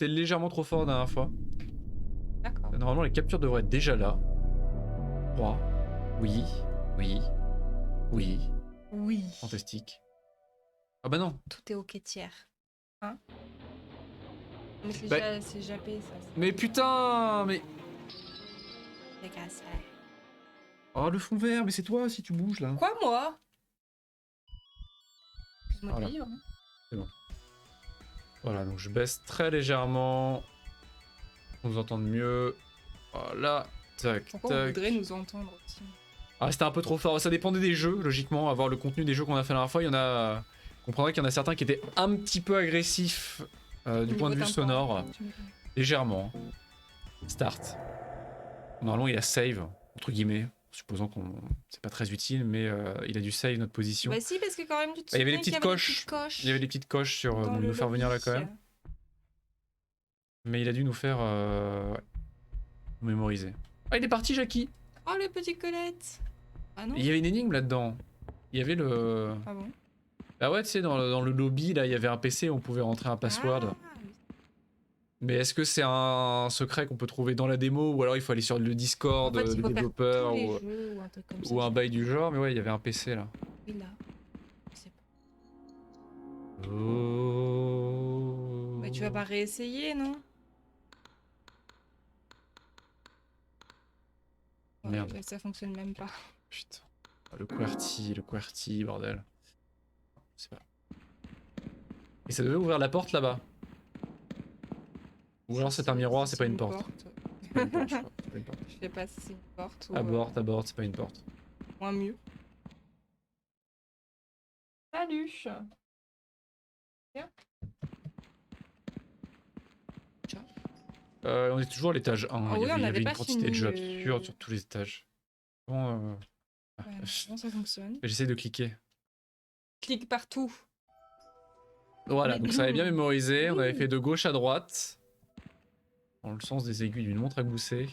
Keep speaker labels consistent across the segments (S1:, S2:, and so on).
S1: c'était légèrement trop fort la dernière fois.
S2: D'accord.
S1: Normalement, les captures devraient être déjà là. 3. Oui. Oui. Oui.
S2: Oui.
S1: Fantastique. Ah bah non.
S2: Tout est ok tiers. Hein? Mais c'est
S1: Bah-
S2: jappé ça.
S1: Mais putain, mais...
S2: C'est cassé.
S1: Oh, le fond vert, mais c'est toi si tu bouges là.
S2: Quoi moi? Excuse-moi
S1: Voilà.
S2: de vivre.
S1: Voilà, donc je baisse très légèrement. On nous entende mieux. Voilà. Tac,
S2: Pourquoi on
S1: tac.
S2: voudrait nous entendre aussi?
S1: Ah, c'était un peu trop fort. Ça dépendait des jeux, logiquement. À voir le contenu des jeux qu'on a fait la dernière fois, il y en a... On comprendrait qu'il y en a certains qui étaient un petit peu agressifs du point de vue sonore. Légèrement. Start. Normalement, il a save, entre guillemets. Supposant qu'on... C'est pas très utile, mais il a dû save notre position.
S2: Bah si, parce que quand même, tu te
S1: Il y avait
S2: souviens
S1: des
S2: qu'il
S1: petites
S2: y avait
S1: coches.
S2: des petites coches.
S1: Il y avait des petites coches sur
S2: dans
S1: nous
S2: le
S1: faire venir là
S2: lobby.
S1: quand même. Mais il a dû nous faire ouais, mémoriser. Ah, il est parti, Jackie.
S2: Oh, le petit Colette. Ah non?
S1: Il y avait une énigme là-dedans. Il y avait le...
S2: Ah bon?
S1: Ah ouais, tu sais, dans le lobby, là, il y avait un PC, on pouvait rentrer un password.
S2: Ah, oui.
S1: Mais est-ce que c'est un secret qu'on peut trouver dans la démo, ou alors il faut aller sur le Discord
S2: En fait, il
S1: des
S2: faut faire
S1: développeurs,
S2: tous les
S1: ou
S2: jeux, ou un truc comme ça.
S1: un bail du genre? Mais ouais, il y avait un PC là.
S2: Oui, là. Je sais pas.
S1: Oh...
S2: Mais tu vas pas réessayer, non?
S1: Merde.
S2: Ouais, ça fonctionne même pas.
S1: Putain. Ah, le QWERTY, bordel. C'est pas... Et ça devait ouvrir la porte là-bas. Ou alors c'est un miroir, c'est pas une porte. C'est pas une porte, je crois. C'est pas une porte.
S2: Je sais pas si c'est une porte ou
S1: Abort, c'est pas une porte.
S2: ou un mur. Salut. Bien.
S1: On est toujours à l'étage 1.
S2: Ah
S1: il
S2: oui,
S1: y
S2: on
S1: avait
S2: n'avait
S1: une
S2: pas
S1: quantité de
S2: fini
S1: jeux
S2: le-
S1: absurdes sur tous les étages. Bon,
S2: Ouais, comment ça fonctionne?
S1: j'essaie de cliquer.
S2: Clique partout.
S1: Voilà,
S2: Mais-
S1: donc ça avait bien mémorisé. On avait
S2: Oui.
S1: fait de gauche à droite. Dans le sens des aiguilles d'une montre à gousset.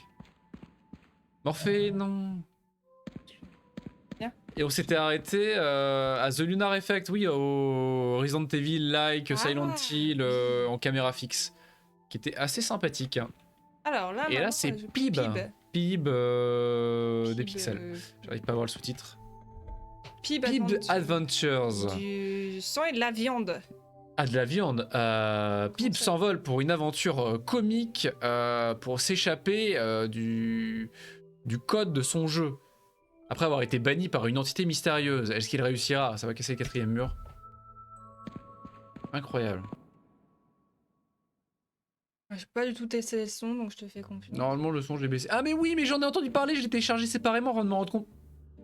S1: Morphée, non.
S2: Bien.
S1: Et on s'était arrêté à The Lunar Effect, oui, au Resident Evil-like, Silent Hill en caméra fixe. Qui était assez sympathique. Hein.
S2: Alors là,
S1: Et là,
S2: maintenant,
S1: c'est
S2: je-
S1: Pib. Pib des
S2: Pib,
S1: pixels. J'arrive pas à voir le sous-titre.
S2: Pib
S1: Pib
S2: Adventure.
S1: Adventures.
S2: Du sang et de la viande.
S1: Ah, de la viande. Pib
S2: ça
S1: s'envole pour une aventure comique pour s'échapper du code de son jeu. Après avoir été banni par une entité mystérieuse. Est-ce qu'il réussira? Ça va casser le quatrième mur. Incroyable.
S2: Je peux pas du tout tester le son, donc je te fais confiance.
S1: Normalement, le son, je l'ai baissé. Ah, mais oui, mais j'en ai entendu parler. Je l'ai téléchargé séparément avant de m'en rendre compte.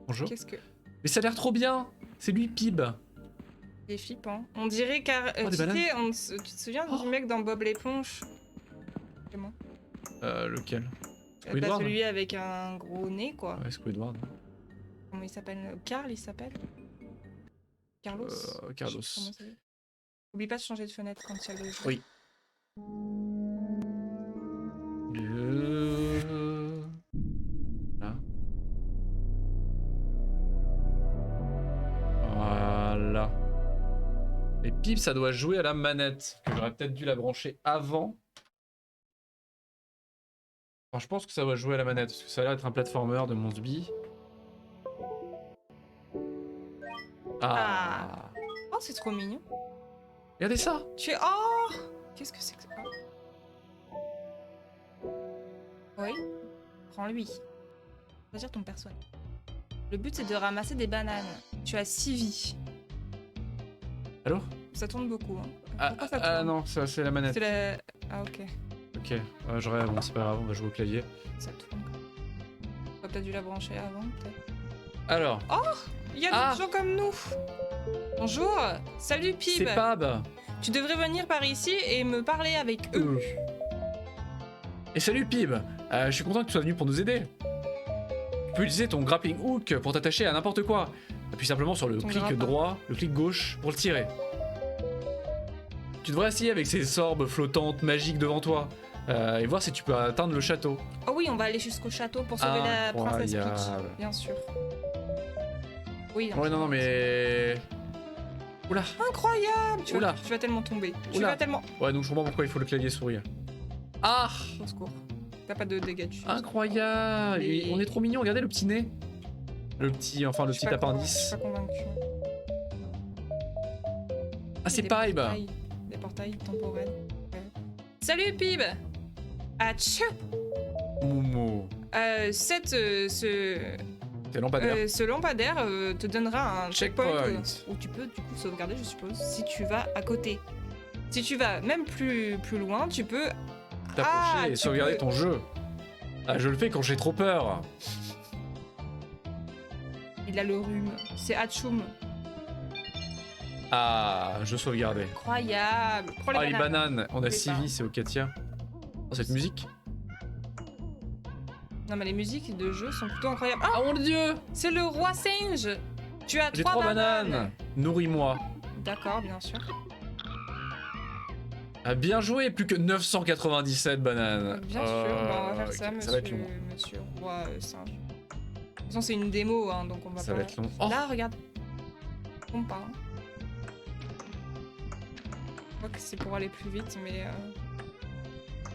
S1: Bonjour.
S2: Qu'est-ce que...
S1: Mais ça a l'air trop bien. C'est lui, Pib.
S2: Il est flippant. On dirait car...
S1: Oh, des
S2: tu
S1: bananes.
S2: sais, tu te souviens
S1: Oh.
S2: du mec dans Bob l'éponge? Comment?
S1: Lequel?
S2: Pas
S1: Squidward.
S2: celui avec un gros nez, quoi.
S1: Ouais, Squidward.
S2: Comment il s'appelle? Carl, il s'appelle? Carlos?
S1: Carlos.
S2: Je sais pas comment ça s'appelle. Oublie pas de changer de fenêtre quand il y a le jeu.
S1: Oui. Là. Voilà. Et Pip, ça doit jouer à la manette. Que j'aurais peut-être dû la brancher avant. Enfin, je pense que ça doit jouer à la manette. Parce que ça a l'air d'être un platformer de Monsby. Ah.
S2: Oh, c'est trop mignon.
S1: Regardez ça.
S2: Tu es... Oh! Qu'est-ce que c'est que ça? Oui. Prends-lui. Choisir ton personnage. Le but, c'est de ramasser des bananes. Tu as 6 vies.
S1: Allô?
S2: Ça tourne beaucoup. Hein.
S1: Ah,
S2: Pourquoi ça tourne?
S1: non, ça c'est la manette.
S2: C'est la... Ah, ok.
S1: Ok. Bon, c'est pas grave, on va jouer au clavier.
S2: Ça tourne. T'as peut-être dû la brancher avant, peut-être.
S1: Alors.
S2: Il y a des gens comme nous. Bonjour. Salut, Pib.
S1: C'est Pab.
S2: Tu devrais venir par ici et me parler avec eux.
S1: Et salut Pib, je suis content que tu sois venu pour nous aider. Tu peux utiliser ton grappling hook pour t'attacher à n'importe quoi. Appuie simplement sur le
S2: Ton
S1: clic
S2: grappin.
S1: droit, le clic gauche pour le tirer. Tu devrais essayer avec ces orbes flottantes magiques devant toi et voir si tu peux atteindre le château.
S2: Oh oui, on va aller jusqu'au château pour sauver la princesse Peach.
S1: Incroyable.
S2: Bien sûr. Oui.
S1: Ouais, non, mais... Oula.
S2: Incroyable. Tu
S1: Oula.
S2: vas tellement tomber. Tu
S1: Oula.
S2: vas tellement...
S1: Ouais, donc je comprends pourquoi il faut le clavier souris. Ah.
S2: Au secours. T'as pas de dégâts dessus.
S1: Incroyable.
S2: Mais-
S1: On est trop mignon, regardez le petit nez. Le petit, enfin le
S2: Je suis
S1: petit
S2: pas
S1: appendice.
S2: Je suis pas convaincue.
S1: Ah, c'est
S2: Des
S1: Pibe.
S2: portails. Des portails temporels. Ouais. Salut Pib. Atchou.
S1: Momo. C'est lampadaire.
S2: Ce lampadaire te donnera un checkpoint
S1: Checkpoint.
S2: où tu peux du coup sauvegarder, je suppose, si tu vas à côté. Si tu vas même plus loin, tu peux...
S1: T'approcher et
S2: tu
S1: sauvegarder
S2: peux-
S1: ton jeu. Ah, je le fais quand j'ai trop peur.
S2: Il a le rhume. C'est Hatchoum.
S1: Ah, je sauvegardais.
S2: Incroyable. Prends les
S1: Ah, les
S2: bananes.
S1: bananes. On a
S2: Les
S1: 6
S2: pains.
S1: vies, c'est au 4e. Oh, cette musique.
S2: Non mais les musiques de jeu sont plutôt incroyables. Ah,
S1: Ah, mon dieu.
S2: c'est le roi singe. Tu as
S1: J'ai
S2: 3
S1: 3
S2: bananes.
S1: bananes. Nourris-moi.
S2: D'accord, bien sûr.
S1: Ah, bien joué, plus que 997 bananes.
S2: Bien sûr, bah, on va faire ça,
S1: ok,
S2: monsieur,
S1: ça va être long.
S2: monsieur roi singe. De toute façon, c'est une démo, hein, donc on va
S1: Ça
S2: pas...
S1: va être long. Oh,
S2: Là, regarde. On part. Hein. Je crois que c'est pour aller plus vite, mais...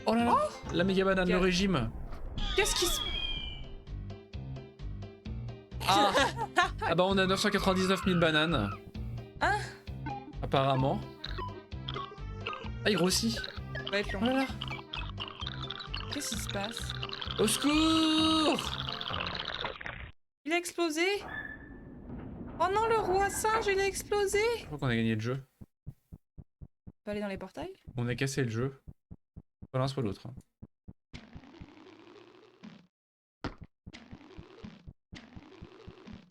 S1: oh là là. La méga banane, le
S2: Quel-
S1: régime.
S2: Qu'est-ce qui se...
S1: Ah. Ah bah on a 999 000 bananes.
S2: Hein?
S1: Apparemment. Ah, il grossit.
S2: Ça va être long.
S1: Oh là là.
S2: Qu'est-ce qui se passe?
S1: Au secours.
S2: Il a explosé? Oh non, le roi singe, il a explosé!
S1: Je crois qu'on a gagné le jeu.
S2: On peut aller dans les portails?
S1: On a cassé le jeu. Soit l'un, soit l'autre.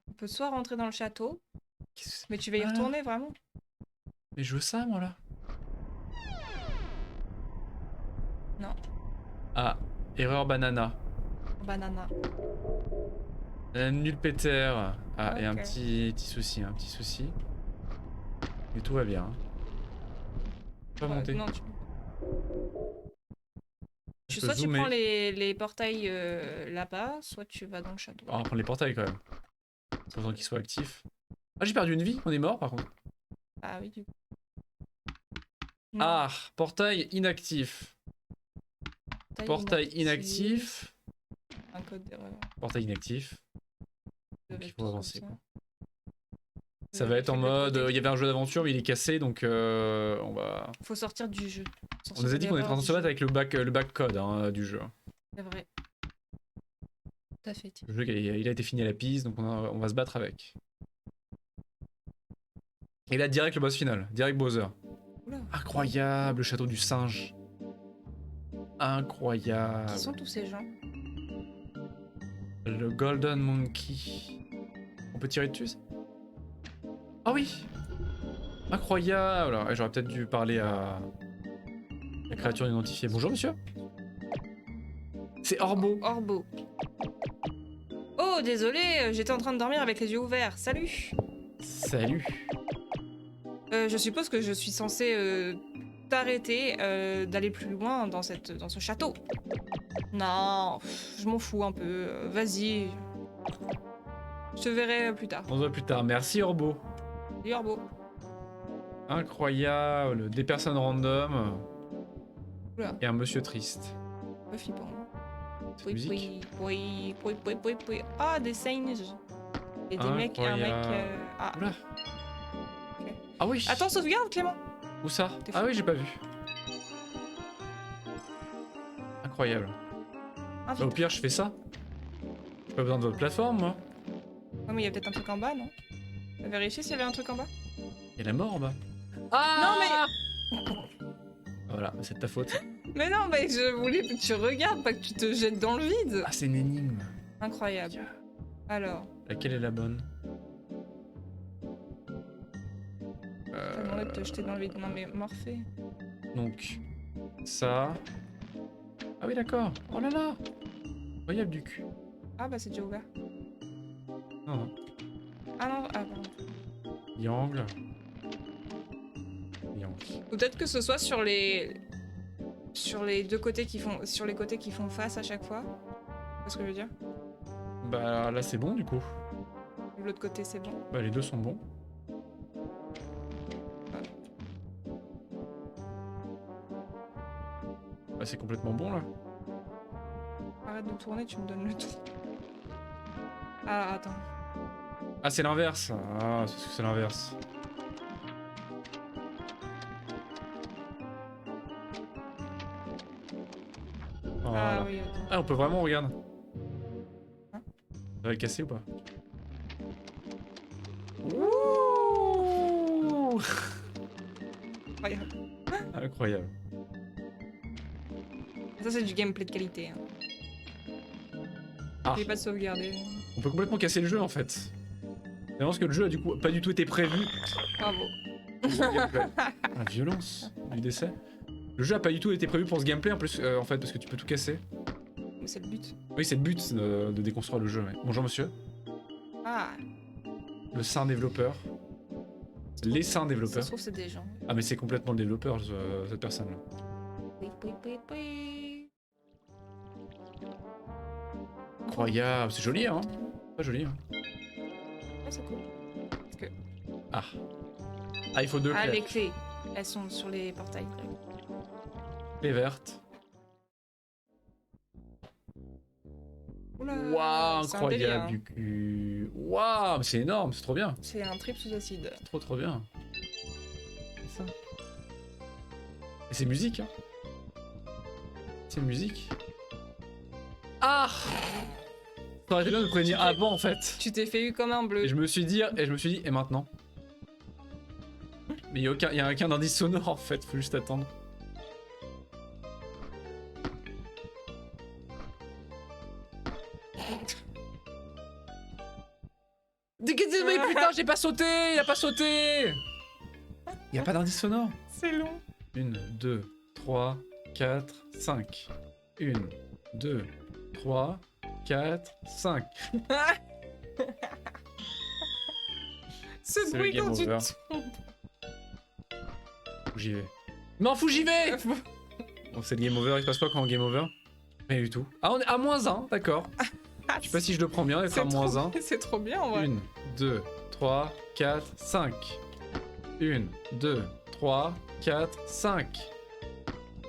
S2: On peut soit rentrer dans le château,
S1: Qu'est-ce que
S2: mais tu vas y
S1: Ah.
S2: retourner, vraiment?
S1: Mais je veux ça, moi, là.
S2: Non.
S1: Ah, erreur banana.
S2: Banana.
S1: Nul péter. Ah, et un
S2: Ok.
S1: petit souci, un petit souci. Mais tout va bien. Hein. Pas
S2: Ouais,
S1: monter.
S2: non, tu...
S1: Je peux
S2: Soit tu
S1: zoomer.
S2: prends les portails là-bas, soit tu vas dans le château.
S1: Ah, on va prendre les portails quand même. Autant qu'ils soient actifs. Ah, j'ai perdu une vie, on est mort par contre.
S2: Ah oui, du coup. Non,
S1: Ah, portail inactif. Portail inactif.
S2: Un code d'erreur.
S1: Portail inactif.
S2: Ça
S1: Donc
S2: va
S1: il
S2: être
S1: faut
S2: tout
S1: avancer
S2: comme
S1: quoi. Ça va être en
S2: Fais de l'autre
S1: mode,
S2: côté.
S1: il y avait un jeu d'aventure mais il est cassé donc on va...
S2: Faut sortir du jeu.
S1: On nous a dit qu'on était en train de se battre avec le back code hein, du jeu.
S2: C'est vrai. Tout à fait.
S1: Le jeu il a été fini à la piste donc on va se battre avec. Et là direct le boss final, direct Bowser.
S2: Oula.
S1: Incroyable, le château du singe. Incroyable.
S2: Qui sont tous ces gens?
S1: Le Golden Monkey. On peut tirer dessus ça? Ah oui. Incroyable. Alors, j'aurais peut-être dû parler à la créature identifiée. Bonjour monsieur. C'est Orbo.
S2: Orbo. Oh, désolé, j'étais en train de dormir avec les yeux ouverts. Salut.
S1: Salut.
S2: Je suppose que je suis censée t'arrêter d'aller plus loin dans ce château. Non, je m'en fous un peu. Vas-y. Je te verrai plus tard.
S1: On se voit plus tard. Merci Orbo.
S2: Salut Orbo.
S1: Incroyable. Des personnes random.
S2: Oula.
S1: Et un monsieur triste.
S2: Un peu flippant.
S1: Cette musique.
S2: Oui. Ah, des singes. Et des mecs, un mec... Ah.
S1: Oula. Ah oui.
S2: Attends, sauvegarde Clément.
S1: Où ça?
S2: T'es
S1: Ah
S2: fou.
S1: oui, j'ai pas vu. Incroyable.
S2: Ah,
S1: Bah, au pire, je fais ça. J'ai pas besoin de votre plateforme, moi.
S2: Ouais, mais il y a peut-être un truc en bas, non? T'as vérifié s'il y avait un truc en bas?
S1: Il y a la mort en bas. Ah
S2: Non, mais...
S1: Voilà, c'est de ta faute.
S2: Mais non, mais je voulais que tu regardes, pas que tu te jettes dans le vide.
S1: Ah, c'est une énigme.
S2: Incroyable. Alors,
S1: Laquelle est la bonne?
S2: t'as demandé de te jeter dans le vide. Non, mais Morphée.
S1: Donc, ça... Ah oui, d'accord. Oh là là. Incroyable du cul.
S2: Ah, bah c'est déjà ouvert.
S1: Non, non.
S2: Ah non, ah pardon.
S1: Triangle. Triangle.
S2: Peut-être que ce soit sur les deux côtés qui font... Sur les côtés qui font face à chaque fois. C'est ce que je veux dire?
S1: Bah là, c'est bon, du coup.
S2: De l'autre côté, c'est bon.
S1: Bah les deux sont bons. Bah, c'est complètement bon là.
S2: Arrête de tourner, tu me donnes le tout. Ah, attends.
S1: Ah, c'est l'inverse. Ah, c'est l'inverse. Voilà.
S2: Ah oui, attends.
S1: Ah, on peut vraiment, regarde.
S2: Hein?
S1: Ça va le casser ou pas?
S2: Ouh. Incroyable.
S1: Incroyable.
S2: Ça, c'est du gameplay de qualité. Hein.
S1: Ah.
S2: J'ai pas de sauvegarder.
S1: On peut complètement casser le jeu en fait. C'est vraiment parce que le jeu a du coup pas du tout été prévu.
S2: Bravo.
S1: La violence du décès. Le jeu a pas du tout été prévu pour ce gameplay en plus, en fait, parce que tu peux tout casser.
S2: Mais c'est le but.
S1: Oui, c'est le but de déconstruire le jeu. Ouais. Bonjour monsieur.
S2: Ah.
S1: Le saint développeur. Les saints
S2: Ça se
S1: développeurs.
S2: trouve, c'est des gens.
S1: Ah, mais c'est complètement le développeur, cette personne-là.
S2: Oui, oui, oui, oui.
S1: Incroyable, c'est joli, hein? Pas joli, hein?
S2: Ah, c'est cool.
S1: Ah. Ah, il faut deux
S2: Ah,
S1: clés.
S2: les clés. Elles sont sur les portails.
S1: Clé verte.
S2: Oula.
S1: Waouh,
S2: c'est un délire,
S1: incroyable
S2: hein.
S1: du cul. Waouh, mais c'est énorme, c'est trop bien.
S2: C'est un trip sous acide.
S1: Trop bien. C'est ça. Et c'est musique, hein. C'est musique. Ah! Ça aurait été bien de me prévenir avant en fait.
S2: Tu t'es fait eu comme un bleu.
S1: Et je me suis dit, et maintenant? Mais il y a aucun indice sonore en fait, faut juste attendre. Mais putain, j'ai pas sauté! Il a pas sauté! Il y a pas d'indice sonore?
S2: C'est long.
S1: 1, 2, 3, 4, 5. 1, 2, 3, 4, 5.
S2: Ce
S1: C'est
S2: bruit
S1: le game
S2: quand tu
S1: over.
S2: tombes.
S1: Faut que j'y vais. Non, faut que j'y vais! Bon, c'est le game over, il se passe quoi quand on game over? Rien du tout. Ah, on est à -1, d'accord. Je sais pas si je le prends bien d'être à -1.
S2: C'est trop bien en vrai.
S1: 1, 2, 3, 4, 5. 1, 2, 3, 4, 5.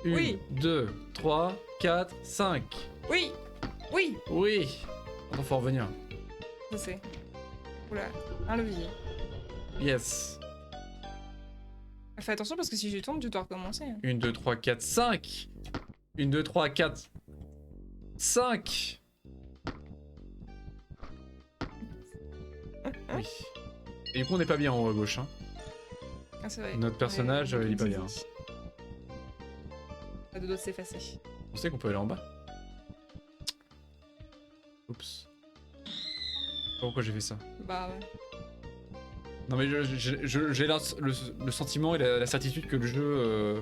S1: 1,
S2: Oui.
S1: 2, 3, 4, 5.
S2: Oui. Oui.
S1: Oui. Attends, faut revenir.
S2: Je sais. Oula. Un levier.
S1: Yes.
S2: Fais attention parce que si je tombe, tu dois recommencer.
S1: 1, 2, 3, 4, 5. 1, 2, 3, 4, 5. Oui. Et du coup, on n'est pas bien en haut à gauche. Hein.
S2: Ah, c'est vrai.
S1: Notre personnage, il est pas bien.
S2: Pas de doigt de s'effacer.
S1: On sait qu'on peut aller en bas. Oups. Pourquoi j'ai fait ça?
S2: Bah ouais.
S1: Non mais j'ai le sentiment et la certitude que le jeu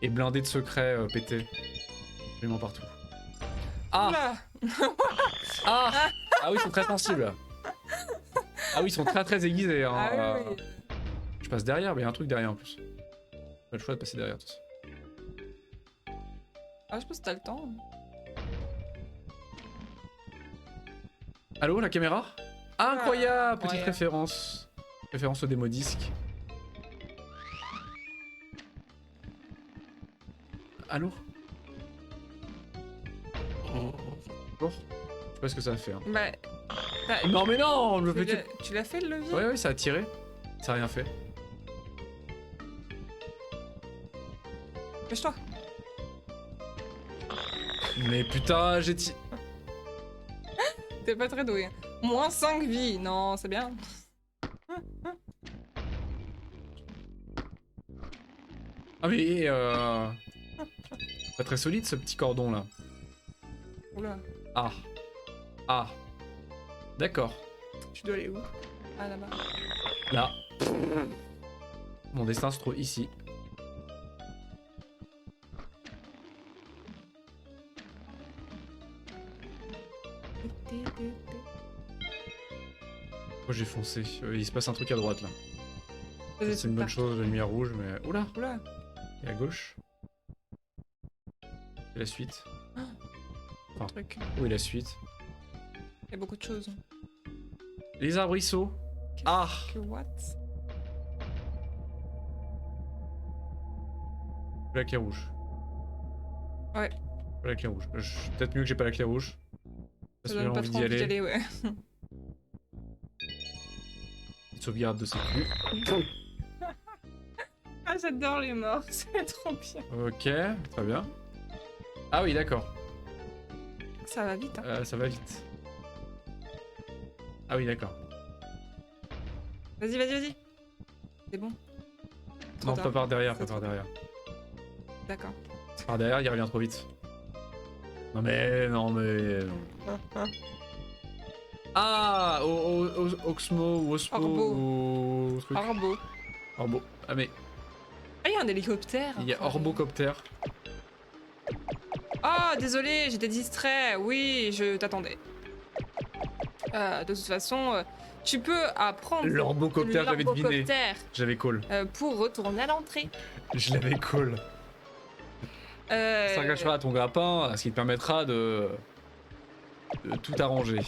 S1: est blindé de secrets pétés. Absolument partout. Ah!
S2: Oula.
S1: Ah! Ah oui, ils sont très sensibles. Ah oui, ils sont très aiguisés. Hein.
S2: Ah oui.
S1: Je passe derrière, mais il y a un truc derrière en plus. Pas le choix de passer derrière tout ça.
S2: Ah, je pense que t'as le temps.
S1: Allô, la caméra? Ah, incroyable! Petite
S2: Ouais.
S1: référence. Référence au démo-disque. Allô? Bonjour. Je sais pas ce que ça a fait. Hein.
S2: Bah.
S1: Non mais non! Le petit...
S2: Tu l'as fait le levier?
S1: Ouais, ça a tiré. Ça a rien fait.
S2: Pêche-toi.
S1: Mais putain, j'ai tiré.
S2: T'es pas très doué. Moins 5 vies. Non, c'est bien.
S1: Ah mais pas très solide ce petit cordon là.
S2: Oula.
S1: Ah. Ah. D'accord.
S2: Tu dois aller où? Ah, là-bas.
S1: Là. Mon destin se trouve ici. Pourquoi j'ai foncé? Il se passe un truc à droite là. C'est une bonne chose, la lumière rouge, mais... Oula!
S2: Oula.
S1: Et à gauche? Et la suite?
S2: Un truc.
S1: Où est la suite?
S2: Il y a beaucoup de choses.
S1: Les arbrisseaux! Ah!
S2: Que what?
S1: Black et rouge.
S2: Ouais.
S1: Pas la clé rouge. Peut-être mieux que j'ai pas la clé rouge. Parce
S2: Ça
S1: que j'ai
S2: donne pas
S1: envie
S2: trop
S1: d'y
S2: envie d'y
S1: aller.
S2: aller, ouais.
S1: Petite sauvegarde de sécu.
S2: Ah, j'adore les morts, c'est trop bien.
S1: Ok, très bien. Ah oui, d'accord.
S2: Ça va vite, hein.
S1: Ça va vite. Ah oui, d'accord.
S2: Vas-y, vas-y, vas-y. C'est bon. Trop
S1: Non,
S2: tard.
S1: pas par derrière,
S2: C'est
S1: pas par
S2: trop
S1: derrière.
S2: D'accord.
S1: Par derrière, il revient trop vite. Non mais... Non mais... Ah, Oxmo ou Osmo
S2: Orbo.
S1: ou... truc.
S2: Orbo.
S1: Orbo. Ah mais...
S2: Ah, il y a un hélicoptère.
S1: Il y a
S2: incroyable.
S1: Orbocopter.
S2: Oh, désolé, j'étais distrait. Oui, je t'attendais. De toute façon, tu peux apprendre
S1: L'Orbocopter, j'avais deviné.
S2: l'orbocoptère,
S1: J'avais call.
S2: pour retourner à l'entrée.
S1: Je l'avais call. Ça gâchera ton grappin, ce qui te permettra de tout arranger.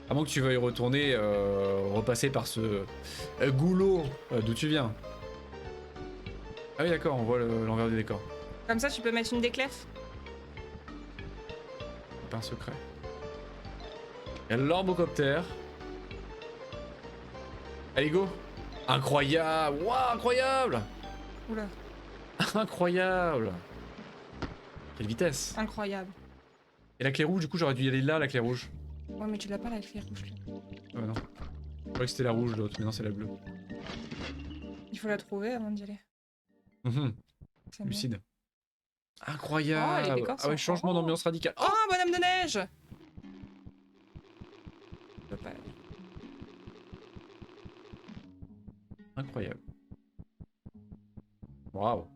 S1: À moins que tu veuilles retourner, repasser par ce goulot d'où tu viens. Ah oui d'accord, on voit l'envers du décor.
S2: Comme ça, tu peux mettre une déclef.
S1: C'est pas un secret. Il y a l'Orbocopter. Allez go. Incroyable. Waouh, incroyable.
S2: Oula,
S1: Incroyable. Quelle vitesse.
S2: incroyable.
S1: Et la clé rouge, du coup j'aurais dû y aller là, la clé rouge.
S2: Ouais, mais tu l'as pas la clé rouge là.
S1: Non. Je croyais que c'était la rouge l'autre, mais non c'est la bleue.
S2: Il faut la trouver avant d'y aller. C'est mieux.
S1: Lucide.
S2: Oh,
S1: Incroyable.
S2: les décors
S1: Ah ouais,
S2: sont
S1: changement
S2: grands.
S1: d'ambiance radical.
S2: Oh, bonhomme de neige. Je peux pas.
S1: Incroyable. Waouh.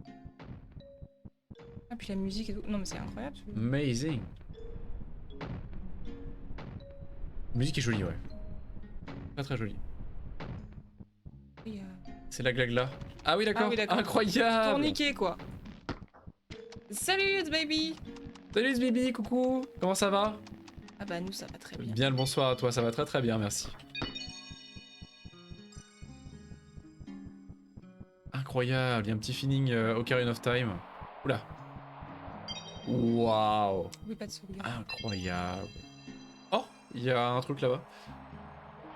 S2: Ah, puis la musique et tout. Non, mais c'est incroyable.
S1: Amazing. La musique est jolie, ouais. Très très jolie.
S2: Oui,
S1: C'est la glagla. Ah oui, d'accord.
S2: Ah oui, d'accord.
S1: Incroyable.
S2: tourniquet, quoi. Salut, it's baby.
S1: Salut Bibi, coucou. Comment ça va?
S2: Ah bah, nous, ça va très bien.
S1: Bien le bonsoir à toi, ça va très très bien, merci. Incroyable, il y a un petit feeling Ocarina of Time. Oula. Waouh.
S2: Oui, pas de sauvegarde.
S1: Incroyable. Oh, il y a un truc là-bas.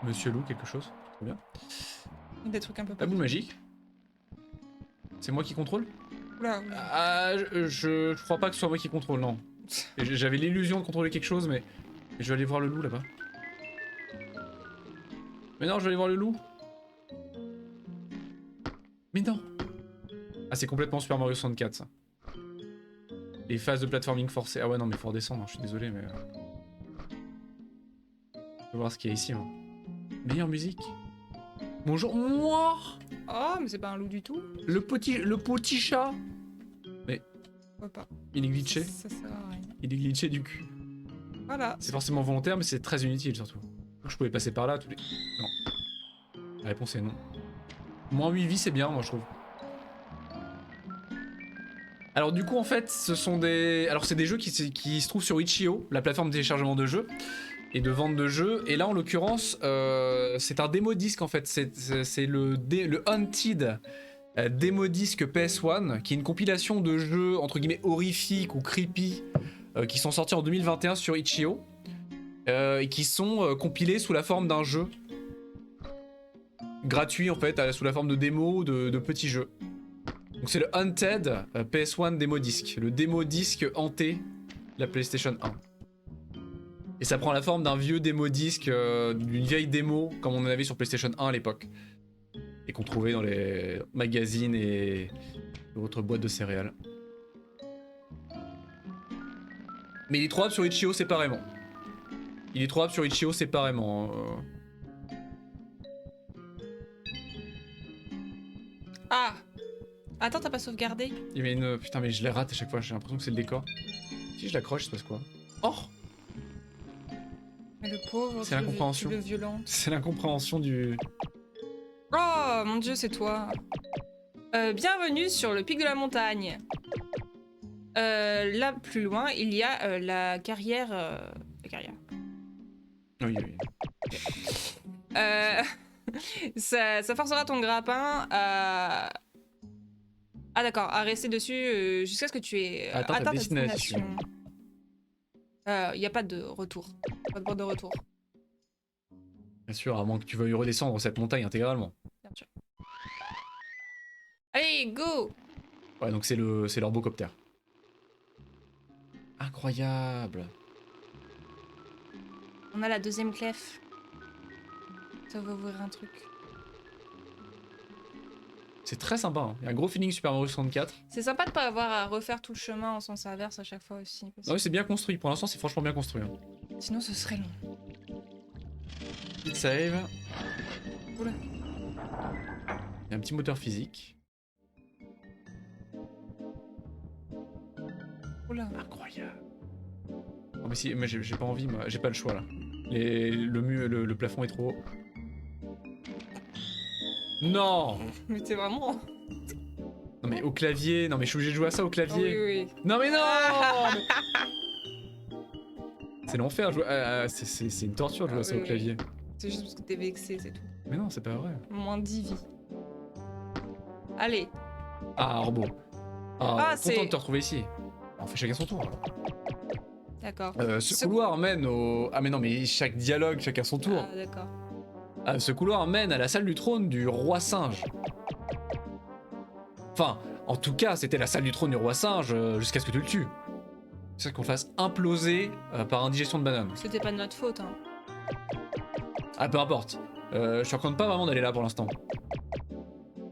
S1: Monsieur Loup, quelque chose. Très bien.
S2: Des trucs un peu
S1: La
S2: plus.
S1: boule magique. C'est moi qui contrôle?
S2: Oula, oula.
S1: Ah, je crois pas que ce soit moi qui contrôle, non. J'avais l'illusion de contrôler quelque chose, mais je vais aller voir le loup là-bas. Mais non, je vais aller voir le loup. Mais non. Ah, c'est complètement Super Mario 64, ça. Les phases de platforming forcées. Ah ouais, non, mais faut redescendre, hein, je suis désolé, mais... Je vais voir ce qu'il y a ici, moi. Meilleure musique. Bonjour, moi.
S2: Oh, mais c'est pas un loup du tout.
S1: Le petit chat.
S2: Pourquoi pas.
S1: Il est glitché.
S2: Ça sert à rien.
S1: Il est glitché du cul.
S2: Voilà.
S1: C'est forcément volontaire, mais c'est très inutile, surtout. Je pouvais passer par là tous les... Non. La réponse est non. Moins 8 vies, c'est bien, moi, je trouve. Alors du coup, en fait, ce sont des... Alors c'est des jeux qui se trouvent sur Itch.io, la plateforme de téléchargement de jeux et de vente de jeux. Et là, en l'occurrence, c'est un démo disque, en fait. C'est le Hunted démo disque PS1, qui est une compilation de jeux, entre guillemets, horrifiques ou creepy, qui sont sortis en 2021 sur Itch.io, et qui sont compilés sous la forme d'un jeu gratuit, en fait, sous la forme de démo, de petits jeux. Donc c'est le Hunted PS1 démo disque, le démo disque hanté de la PlayStation 1. Et ça prend la forme d'un vieux démo disque, d'une vieille démo comme on en avait sur PlayStation 1 à l'époque. Et qu'on trouvait dans les magazines et autres boîtes de céréales. Mais il est trouvable sur Itch.io séparément. Il est trouvable sur Itch.io séparément.
S2: Ah. Attends, t'as pas sauvegardé?
S1: Il y avait une... Putain mais je les rate à chaque fois, j'ai l'impression que c'est le décor. Si je l'accroche, il se passe quoi? Oh!
S2: Mais le pauvre,
S1: C'est l'incompréhension.
S2: le violent.
S1: C'est l'incompréhension du...
S2: Oh mon dieu, c'est toi. Bienvenue sur le pic de la montagne. Là, plus loin, il y a la carrière... La carrière.
S1: Oui, oui.
S2: Ça forcera ton grappin à Ah d'accord, à rester dessus jusqu'à ce que tu aies
S1: Atteint ta
S2: atteint ta
S1: destination.
S2: Il n'y a pas de retour. Pas de bord de retour,
S1: Bien sûr, à moins que tu veuilles redescendre cette montagne intégralement.
S2: bien sûr. Allez, go!
S1: Ouais, donc c'est leur bocoptère. Incroyable.
S2: On a la deuxième clef. Ça va ouvrir un truc.
S1: C'est très sympa, hein. Il y a un gros feeling Super Mario 64.
S2: C'est sympa de pas avoir à refaire tout le chemin en sens inverse à chaque fois aussi. Parce
S1: Ah oui,
S2: que
S1: c'est bien construit. Pour l'instant, c'est franchement bien construit, hein.
S2: sinon, ce serait long.
S1: Vite save.
S2: Oula.
S1: Il y a un petit moteur physique.
S2: Oula.
S1: Incroyable. Oh, mais si, mais j'ai pas envie, moi. J'ai pas le choix là. Le plafond est trop haut. Non!
S2: Mais t'es vraiment.
S1: Non mais au clavier, non mais je suis obligé de jouer à ça au clavier.
S2: Oui, oui.
S1: Non mais non! C'est l'enfer, c'est une torture de jouer à ça au clavier.
S2: C'est juste parce que t'es vexé, c'est tout.
S1: Mais non, c'est pas vrai.
S2: Moins 10 vies. Allez.
S1: Ah, Orbo.
S2: Ah,
S1: content
S2: c'est-
S1: de te retrouver ici. On fait chacun son tour. Alors.
S2: D'accord.
S1: Ce couloir mène au... Ah mais non, mais chaque dialogue, chacun son tour.
S2: Ah, d'accord.
S1: Ce couloir mène à la salle du trône du roi singe. Enfin, en tout cas, c'était la salle du trône du roi singe jusqu'à ce que tu le tues. C'est qu'on le fasse imploser par indigestion de banane.
S2: C'était pas de notre faute, hein.
S1: Ah, peu importe. Je te recommande pas vraiment d'aller là pour l'instant.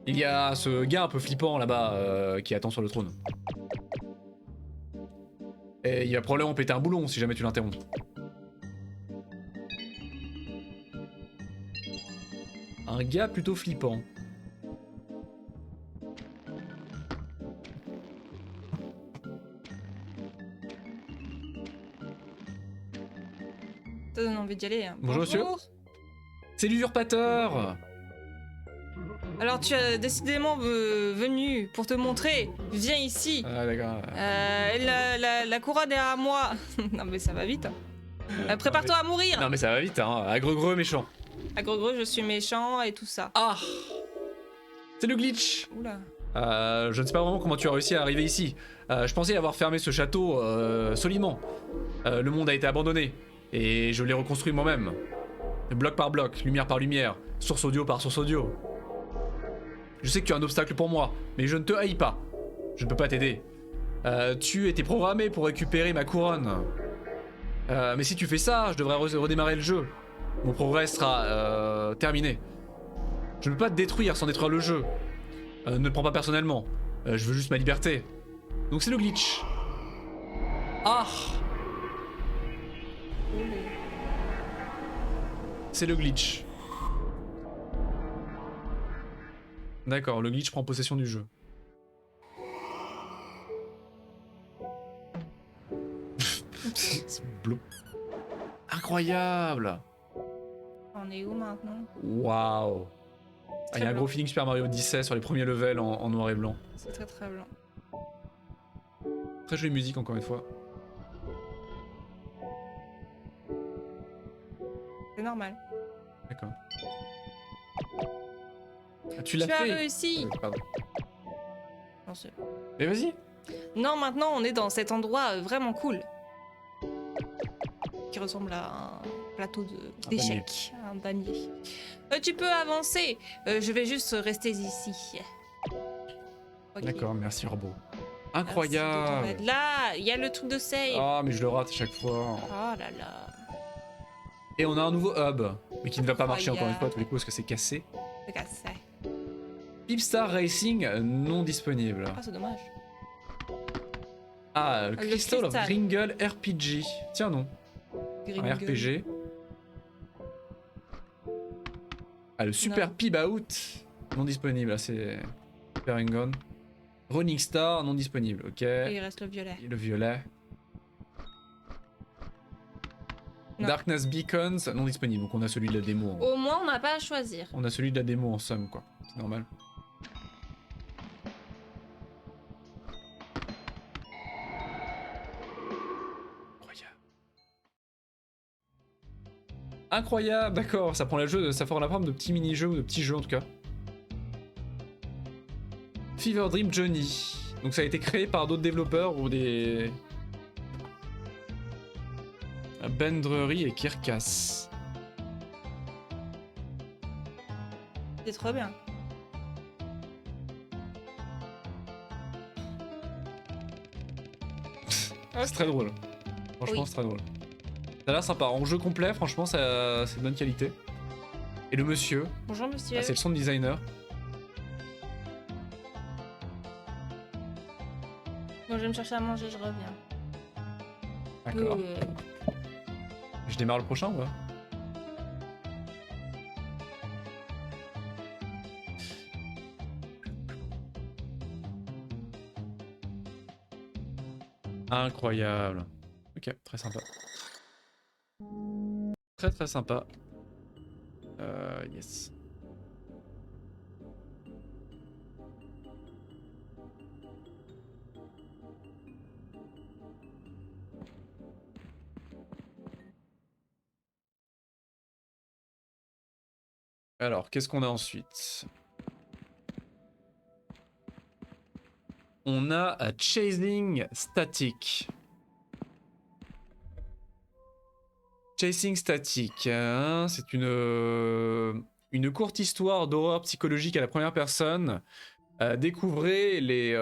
S1: Il y a ce gars un peu flippant là-bas qui attend sur le trône. Et il va probablement péter un boulon si jamais tu l'interromps. Un gars plutôt flippant.
S2: Ça donne envie d'y aller. Hein.
S1: Bonjour, monsieur. C'est l'usurpateur!
S2: Alors tu as décidément venu pour te montrer. Viens ici.
S1: Ah d'accord.
S2: La couronne est à moi. Non mais ça va vite. Prépare-toi à mourir.
S1: Non mais ça va vite, hein. Agreux méchant.
S2: À gros, je suis méchant et tout ça.
S1: Ah! C'est le glitch!
S2: Oula.
S1: Je ne sais pas vraiment comment tu as réussi à arriver ici. Je pensais avoir fermé ce château solidement. Le monde a été abandonné. Et je l'ai reconstruit moi-même. Bloc par bloc, lumière par lumière, source audio par source audio. Je sais que tu es un obstacle pour moi, mais je ne te haïs pas. Je ne peux pas t'aider. Tu étais programmé pour récupérer ma couronne. Mais si tu fais ça, je devrais redémarrer le jeu. Mon progrès sera terminé. Je ne peux pas te détruire sans détruire le jeu. Ne le prends pas personnellement. Je veux juste ma liberté. Donc c'est le glitch. Ah! C'est le glitch. D'accord, le glitch prend possession du jeu. Incroyable!
S2: On est où maintenant?
S1: Waouh! Il y a un gros feeling Super Mario Odyssey sur les premiers levels en noir et blanc.
S2: C'est très très blanc.
S1: Très jolie musique encore une fois.
S2: C'est normal.
S1: D'accord. Ah, tu l'as
S2: Tu as
S1: fait!
S2: réussi.
S1: Pardon.
S2: Non, c'est-
S1: Mais vas-y!
S2: Non, maintenant on est dans cet endroit vraiment cool. Qui ressemble à un plateau d'échecs. Un damier. Tu peux avancer. Je vais juste rester ici. Ok.
S1: D'accord, merci Orbo.
S2: Merci de ton
S1: Incroyable!
S2: aide. Là, il y a le truc de save.
S1: Ah, mais je le rate à chaque fois.
S2: Oh là là.
S1: Et on a un nouveau hub, mais qui ne va pas marcher encore une fois,
S2: Incroyable.
S1: tous les coups, parce que c'est cassé.
S2: C'est cassé.
S1: Pipstar Racing non disponible.
S2: Ah, c'est dommage.
S1: Ah, le
S2: Le
S1: Crystal of
S2: cristal.
S1: Gringle RPG. Tiens non, un RPG. Ah, le Super
S2: Non.
S1: Pib Out non disponible. Ah, c'est Super Hang-On. Running Star non disponible, ok.
S2: Et il reste le violet.
S1: Et le violet.
S2: Non.
S1: Darkness Beacons non disponible, donc on a celui de la démo.
S2: Au moins, on n'a pas à choisir.
S1: On a celui de la démo en somme, quoi. C'est normal. Incroyable. Incroyable, d'accord. Ça prend la forme de petits mini-jeux ou de petits jeux en tout cas. Fever Dream Johnny. Donc ça a été créé par d'autres développeurs ou des... Bendrery et Kirkas.
S2: C'est trop bien.
S1: C'est très drôle. Franchement,
S2: Oui.
S1: c'est très drôle. Ça a l'air sympa. En jeu complet, franchement, c'est de bonne qualité. Et le monsieur,
S2: Bonjour monsieur.
S1: c'est le sound designer.
S2: Bon, je vais me chercher à manger, je reviens.
S1: D'accord. Je démarre le prochain ou pas? Incroyable. Ok, très sympa. Très très sympa. Yes. Alors, qu'est-ce qu'on a ensuite? On a Chasing Static. Chasing Static, hein, c'est une courte histoire d'horreur psychologique à la première personne. Découvrez les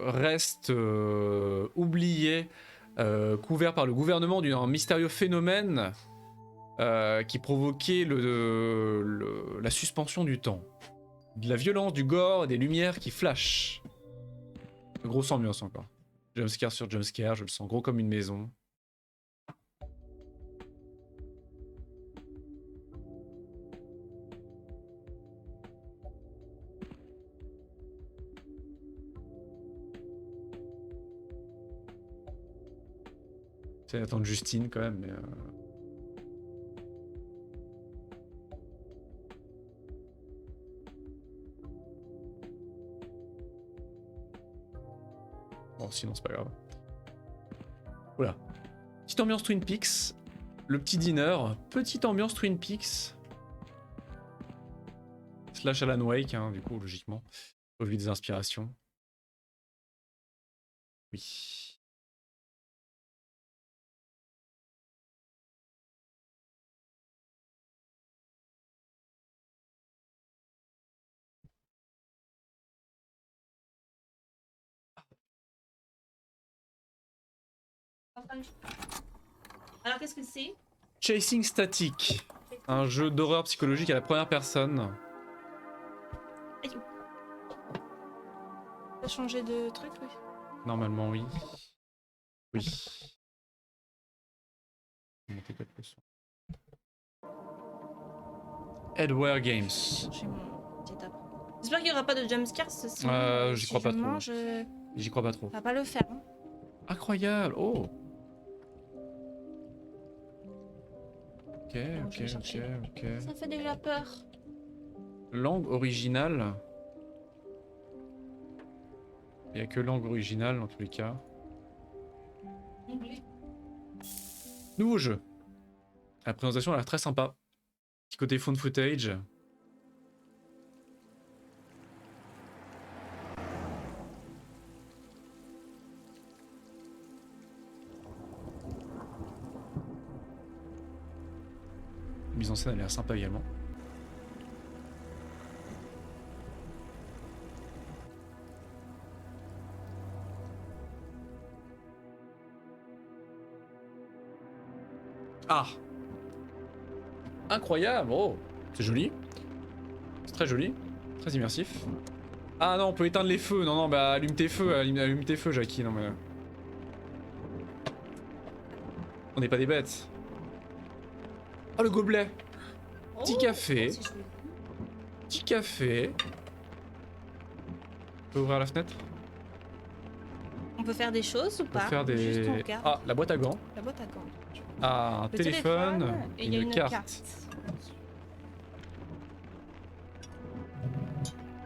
S1: restes oubliés couverts par le gouvernement d'un mystérieux phénomène qui provoquait la suspension du temps. De la violence, du gore, des lumières qui flashent. Grosse ambiance encore. Jumpscare sur jumpscare, je le sens gros comme une maison. C'est attendre Justine quand même, mais... Bon, sinon c'est pas grave. Voilà. Petite ambiance Twin Peaks. Le petit dîner. Petite ambiance Twin Peaks. Slash Alan Wake, hein, du coup, logiquement. Revue des inspirations. Oui.
S2: Alors qu'est-ce que c'est?
S1: Chasing Static. Un jeu d'horreur psychologique à la première personne.
S2: T'as changé de truc, oui.
S1: Normalement, oui. Oui. Monter peut-être le son. Headwear Games.
S2: J'ai mon petit app. J'espère qu'il n'y aura pas de jumpscare, sinon
S1: j'y
S2: si
S1: crois pas
S2: je
S1: trop.
S2: mange,
S1: J'y crois pas trop.
S2: ça va pas le faire. Hein.
S1: Incroyable. Oh. Ok,
S2: Bon, je vais
S1: ok,
S2: chercher.
S1: ok.
S2: Ça fait déjà peur.
S1: Langue originale. Il n'y a que langue originale dans tous les cas. Nouveau jeu. La présentation a l'air très sympa. Petit côté phone footage. La mise en scène a l'air sympa également. Ah! Incroyable! Oh! C'est joli. C'est très joli. Très immersif. Ah non, on peut éteindre les feux. Non, non, bah allume tes feux, allume tes feux, Jackie. Non, mais... On n'est pas des bêtes. Oh, le gobelet! Petit café.
S2: c'est chouette.
S1: Petit café. On peut ouvrir la fenêtre?
S2: On peut faire des choses ou
S1: On peut
S2: pas?
S1: faire
S2: Juste on
S1: des...
S2: regarde.
S1: Ah, la boîte à gants.
S2: La boîte à gants.
S1: Ah, un
S2: Le
S1: téléphone.
S2: et il y a une carte.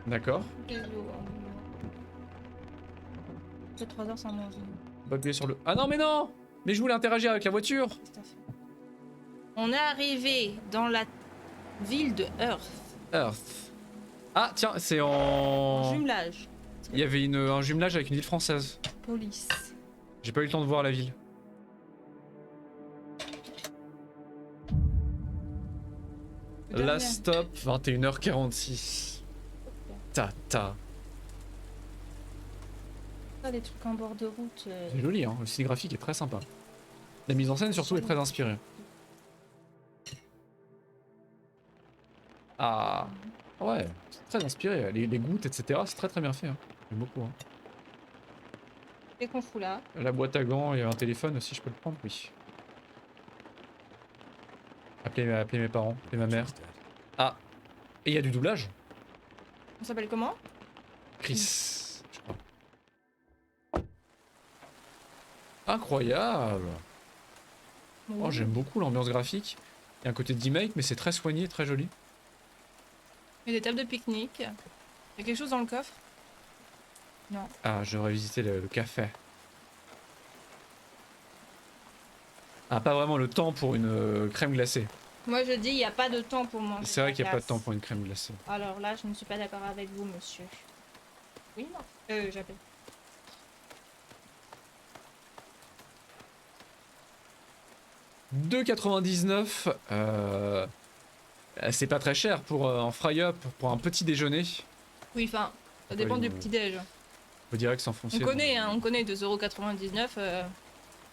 S1: D'accord.
S2: C'est 3 heures sans manger.
S1: On va appuyer sur le... Ah non, mais non! Mais je voulais interagir avec la voiture.
S2: On est arrivé dans la ville de Earth.
S1: Earth. Ah, tiens, c'est
S2: En
S1: en...
S2: jumelage.
S1: Il y avait un jumelage avec une ville française.
S2: Police.
S1: J'ai pas eu le temps de voir la ville. Last stop, 21h46. Tata.
S2: Des trucs en bord de route.
S1: C'est joli, hein. Le style graphique est très sympa. La mise en scène surtout est très inspirée. Ah ouais, c'est très inspiré. Les gouttes, etc. C'est très bien fait. Hein. J'aime beaucoup. Hein.
S2: Qu'est-ce qu'on fout là?
S1: La boîte à gants et un téléphone aussi, je peux le prendre, oui. Appeler mes parents, appeler ma mère. Ah, et il y a du doublage.
S2: On s'appelle comment?
S1: Chris, je crois. Incroyable. Oh, j'aime beaucoup l'ambiance graphique. Il y a un côté d'e-make, mais c'est très soigné, très joli.
S2: Il y a des tables de pique-nique. Il y a quelque chose dans le coffre? Non.
S1: Ah, j'aurais visité le café. Ah, pas vraiment le temps pour une crème glacée.
S2: Moi je dis il n'y a pas de temps pour manger.
S1: C'est vrai qu'il n'y a pas de temps pour une crème glacée.
S2: Alors là, je ne suis pas d'accord avec vous, monsieur. Oui, non. J'appelle.
S1: $2,99. C'est pas très cher pour un fry-up, pour un petit déjeuner.
S2: Oui, enfin, ça dépend du petit-déj.
S1: On dirait que s'enfoncer.
S2: On connaît, hein, on connaît 2,99 €.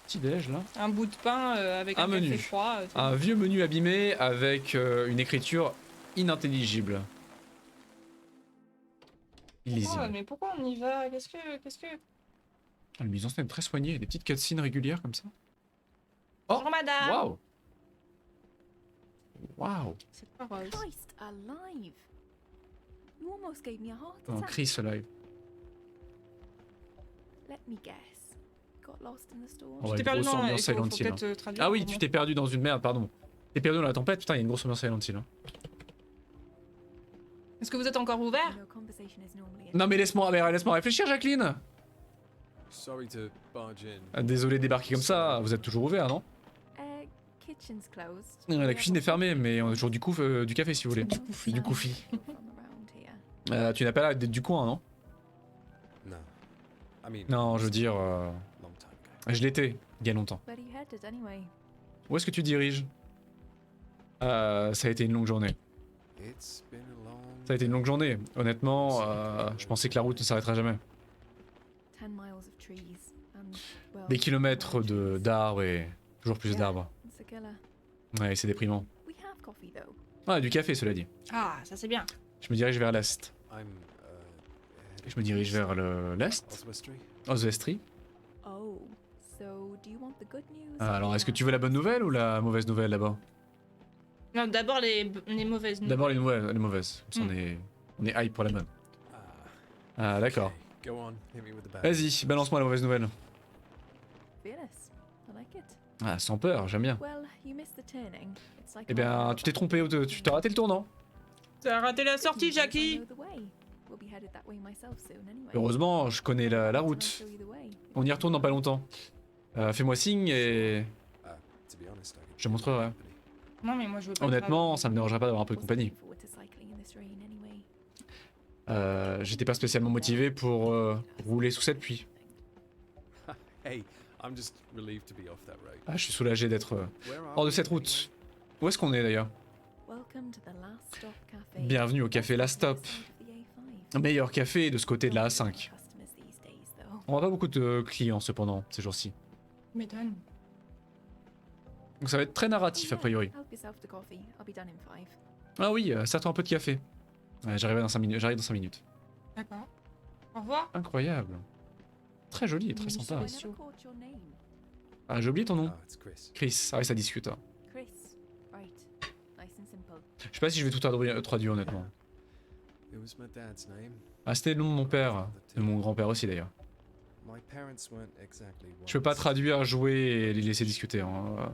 S1: Petit déj là.
S2: Un bout de pain avec un
S1: menu.
S2: café froid.
S1: Un vieux menu abîmé avec une écriture inintelligible. Illisible.
S2: Mais pourquoi on y va? Qu'est-ce que...
S1: Ah, le mise en scène est très soigné, des petites cutscenes régulières comme ça. Oh,
S2: bonjour madame.
S1: Waouh. Waouh.
S2: C'est pas rose.
S3: Christ alive! You almost gave me a heart
S1: Oh,
S3: attack.
S1: Chris live.
S3: Let me guess. Got lost in the storm.
S1: Oh,
S2: Tu t'es
S1: une
S2: perdu
S1: grosse
S2: dans
S1: ambiance Silent Hill, hein.
S2: peut-être traduire.
S1: Ah oui,
S2: pour
S1: tu
S2: moi.
S1: t'es perdu dans une merde, pardon. T'es perdu dans la tempête, putain, il y a une grosse ambiance Silent Hill. Hein.
S2: Est-ce que vous êtes encore ouvert?
S3: No conversation is normally
S1: Non mais laisse-moi réfléchir, Jacqueline.
S4: Sorry to barge in.
S1: Ah, désolé de débarquer comme ça, vous êtes toujours ouvert, non?
S3: kitchen's closed.
S1: La cuisine est fermée, mais on a toujours du café si vous voulez. Du coffee. Tu n'as pas l'air d'être du coin, non?
S4: No. I mean,
S1: Non, je veux dire,
S4: long time ago.
S1: je l'étais, il y a longtemps.
S3: Where are you headed anyway?
S1: Où est-ce que tu diriges? Ça a été une longue journée.
S4: It's been a long
S1: Ça a été une longue journée. Honnêtement, je pensais que la route ne s'arrêterait jamais.
S3: 10 miles of trees and, well,
S1: Des kilomètres d'arbres et toujours plus d'arbres.
S3: it's a killer.
S1: Ouais, c'est déprimant.
S3: We have coffee though.
S1: Ah, du café, cela dit.
S2: Ah, ça c'est bien.
S1: Je me dirige vers l'est.
S4: I'm
S1: Je me dirige vers l'est.
S4: Oswestry.
S1: Oswestry.
S3: Oh, so do you want the good news?
S1: Ah, alors, est-ce que tu veux la bonne nouvelle ou la mauvaise nouvelle là-bas?
S2: Non, d'abord les mauvaises nouvelles.
S1: D'abord les mauvaises. Comme ça, on est hype pour la bonne. Ah, d'accord.
S4: Okay, go on, hit me with the bad.
S1: Vas-y, balance-moi la mauvaise nouvelle.
S3: Fearless. I like it.
S1: Ah, sans peur, j'aime bien.
S3: Well, you missed the turning. It's like
S1: Eh bien, tu t'es trompé, tu t'as raté le tournant.
S2: T'as raté la sortie, Jackie.
S1: Heureusement, je connais la route. On y retourne dans pas longtemps. Fais-moi signe et
S4: To be honest, I
S1: je te montrerai.
S2: Non, mais moi je veux pas.
S1: Honnêtement, ça me dérangerait pas d'avoir un peu de compagnie. J'étais pas spécialement motivé pour rouler sous cette pluie.
S4: Hey, I'm just relieved to be off that road.
S1: Ah, je suis soulagé d'être
S4: Where are
S1: hors de
S4: we?
S1: cette route. Où est-ce qu'on est d'ailleurs? Bienvenue au café Last Stop. Meilleur café de ce côté de la A5. On n'a pas beaucoup de clients cependant ces jours-ci.
S2: M'étonne.
S1: Donc ça va être très narratif a priori. Ah oui, sers-toi un peu de café. Ouais, j'arrive dans 5 minutes.
S2: D'accord. Au revoir.
S1: Incroyable. Très joli et très
S2: Oui,
S1: sympa.
S2: c'est-
S1: Ah, j'ai oublié ton nom.
S4: Ah, it's Chris.
S1: Chris. Ah ouais, ça discute. Hein.
S3: Chris, right. Nice and simple.
S1: Je sais pas si je vais tout traduire honnêtement.
S4: It was my dad's name.
S1: Ah, c'était le nom de mon père. De mon grand-père aussi d'ailleurs.
S4: My parents weren't exactly
S1: Je peux pas
S4: once.
S1: traduire, jouer et les laisser discuter. Hein.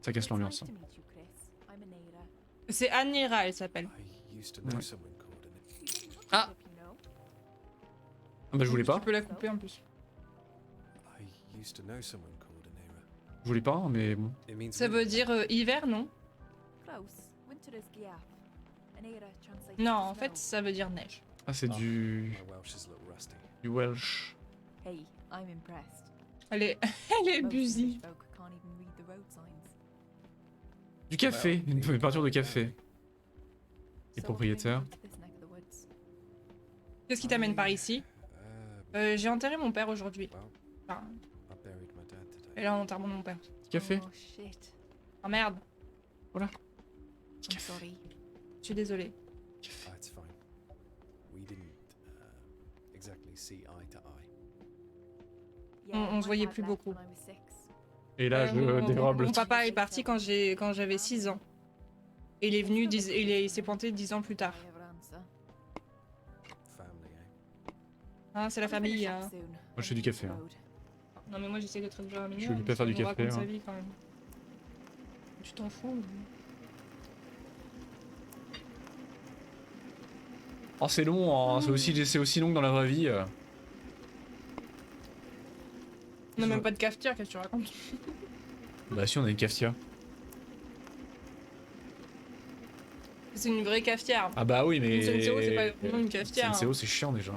S1: Ça casse l'ambiance.
S3: Nice to meet you, Chris. I'm Anira.
S2: C'est Anira, elle s'appelle.
S4: I used to know
S1: Ouais.
S4: someone called Anita.
S3: You didn't look
S1: Ah.
S3: as if you know.
S1: Ah bah je voulais pas.
S2: Tu peux la couper en plus.
S4: I used to know someone called Anira.
S1: Je voulais pas, hein, mais bon.
S4: It means
S2: Ça veut dire hiver, non?
S3: Close. Winter is Giaf. Anira translates
S2: Non,
S3: to
S2: en fait,
S3: snow.
S2: ça veut dire neige.
S1: Ah, c'est
S4: Oh,
S1: du.
S4: My Welsh is a little rusty.
S1: Du Welsh.
S3: Hey, I'm impressed.
S2: Elle est, elle est
S3: Most
S2: busy.
S3: English folk can't even read the road signs.
S1: Du café, une peinture de café. Les
S3: So what
S1: propriétaires.
S3: brings you to this neck of the woods?
S2: Qu'est-ce qui t'amène par ici? J'ai enterré mon père aujourd'hui.
S4: Well,
S2: Enfin,
S4: I buried my dad today.
S2: et là, l'enterrement de mon père.
S1: Petit café.
S3: Oh shit.
S2: Ah merde,
S1: Voilà.
S3: I'm sorry.
S2: je suis désolée.
S4: Ah, it's fine. We didn't exactly see eye to eye.
S2: On se
S3: my
S2: voyait
S3: dad
S2: plus
S3: left
S2: beaucoup.
S3: when I was 6.
S1: Et là, je dérobe le
S2: Mon
S1: truc.
S2: papa est parti quand j'avais 6 ans. Et il est venu, il s'est pointé 10 ans plus tard.
S3: I ever answer.
S4: Family, eh?
S2: Hein, c'est la
S3: I'll finish
S2: famille.
S3: up
S2: Hein.
S3: soon.
S1: je fais du café, hein.
S3: Road.
S2: Non mais moi j'essaie d'être déjà
S1: Je suis
S2: mignonne.
S1: occupé à faire du
S2: on
S1: café,
S2: raconte
S1: hein.
S2: sa vie quand même. Tu t'en fous.
S1: Oh, c'est long, hein. C'est aussi long que dans la vraie vie.
S2: On n'a même pas de cafetière, qu'est-ce que tu racontes?
S1: Bah si, on a une cafetière.
S2: C'est une vraie cafetière.
S1: Ah bah oui, mais...
S2: Une CNCO, c'est pas vraiment une cafetière.
S1: CNCO, c'est chiant déjà.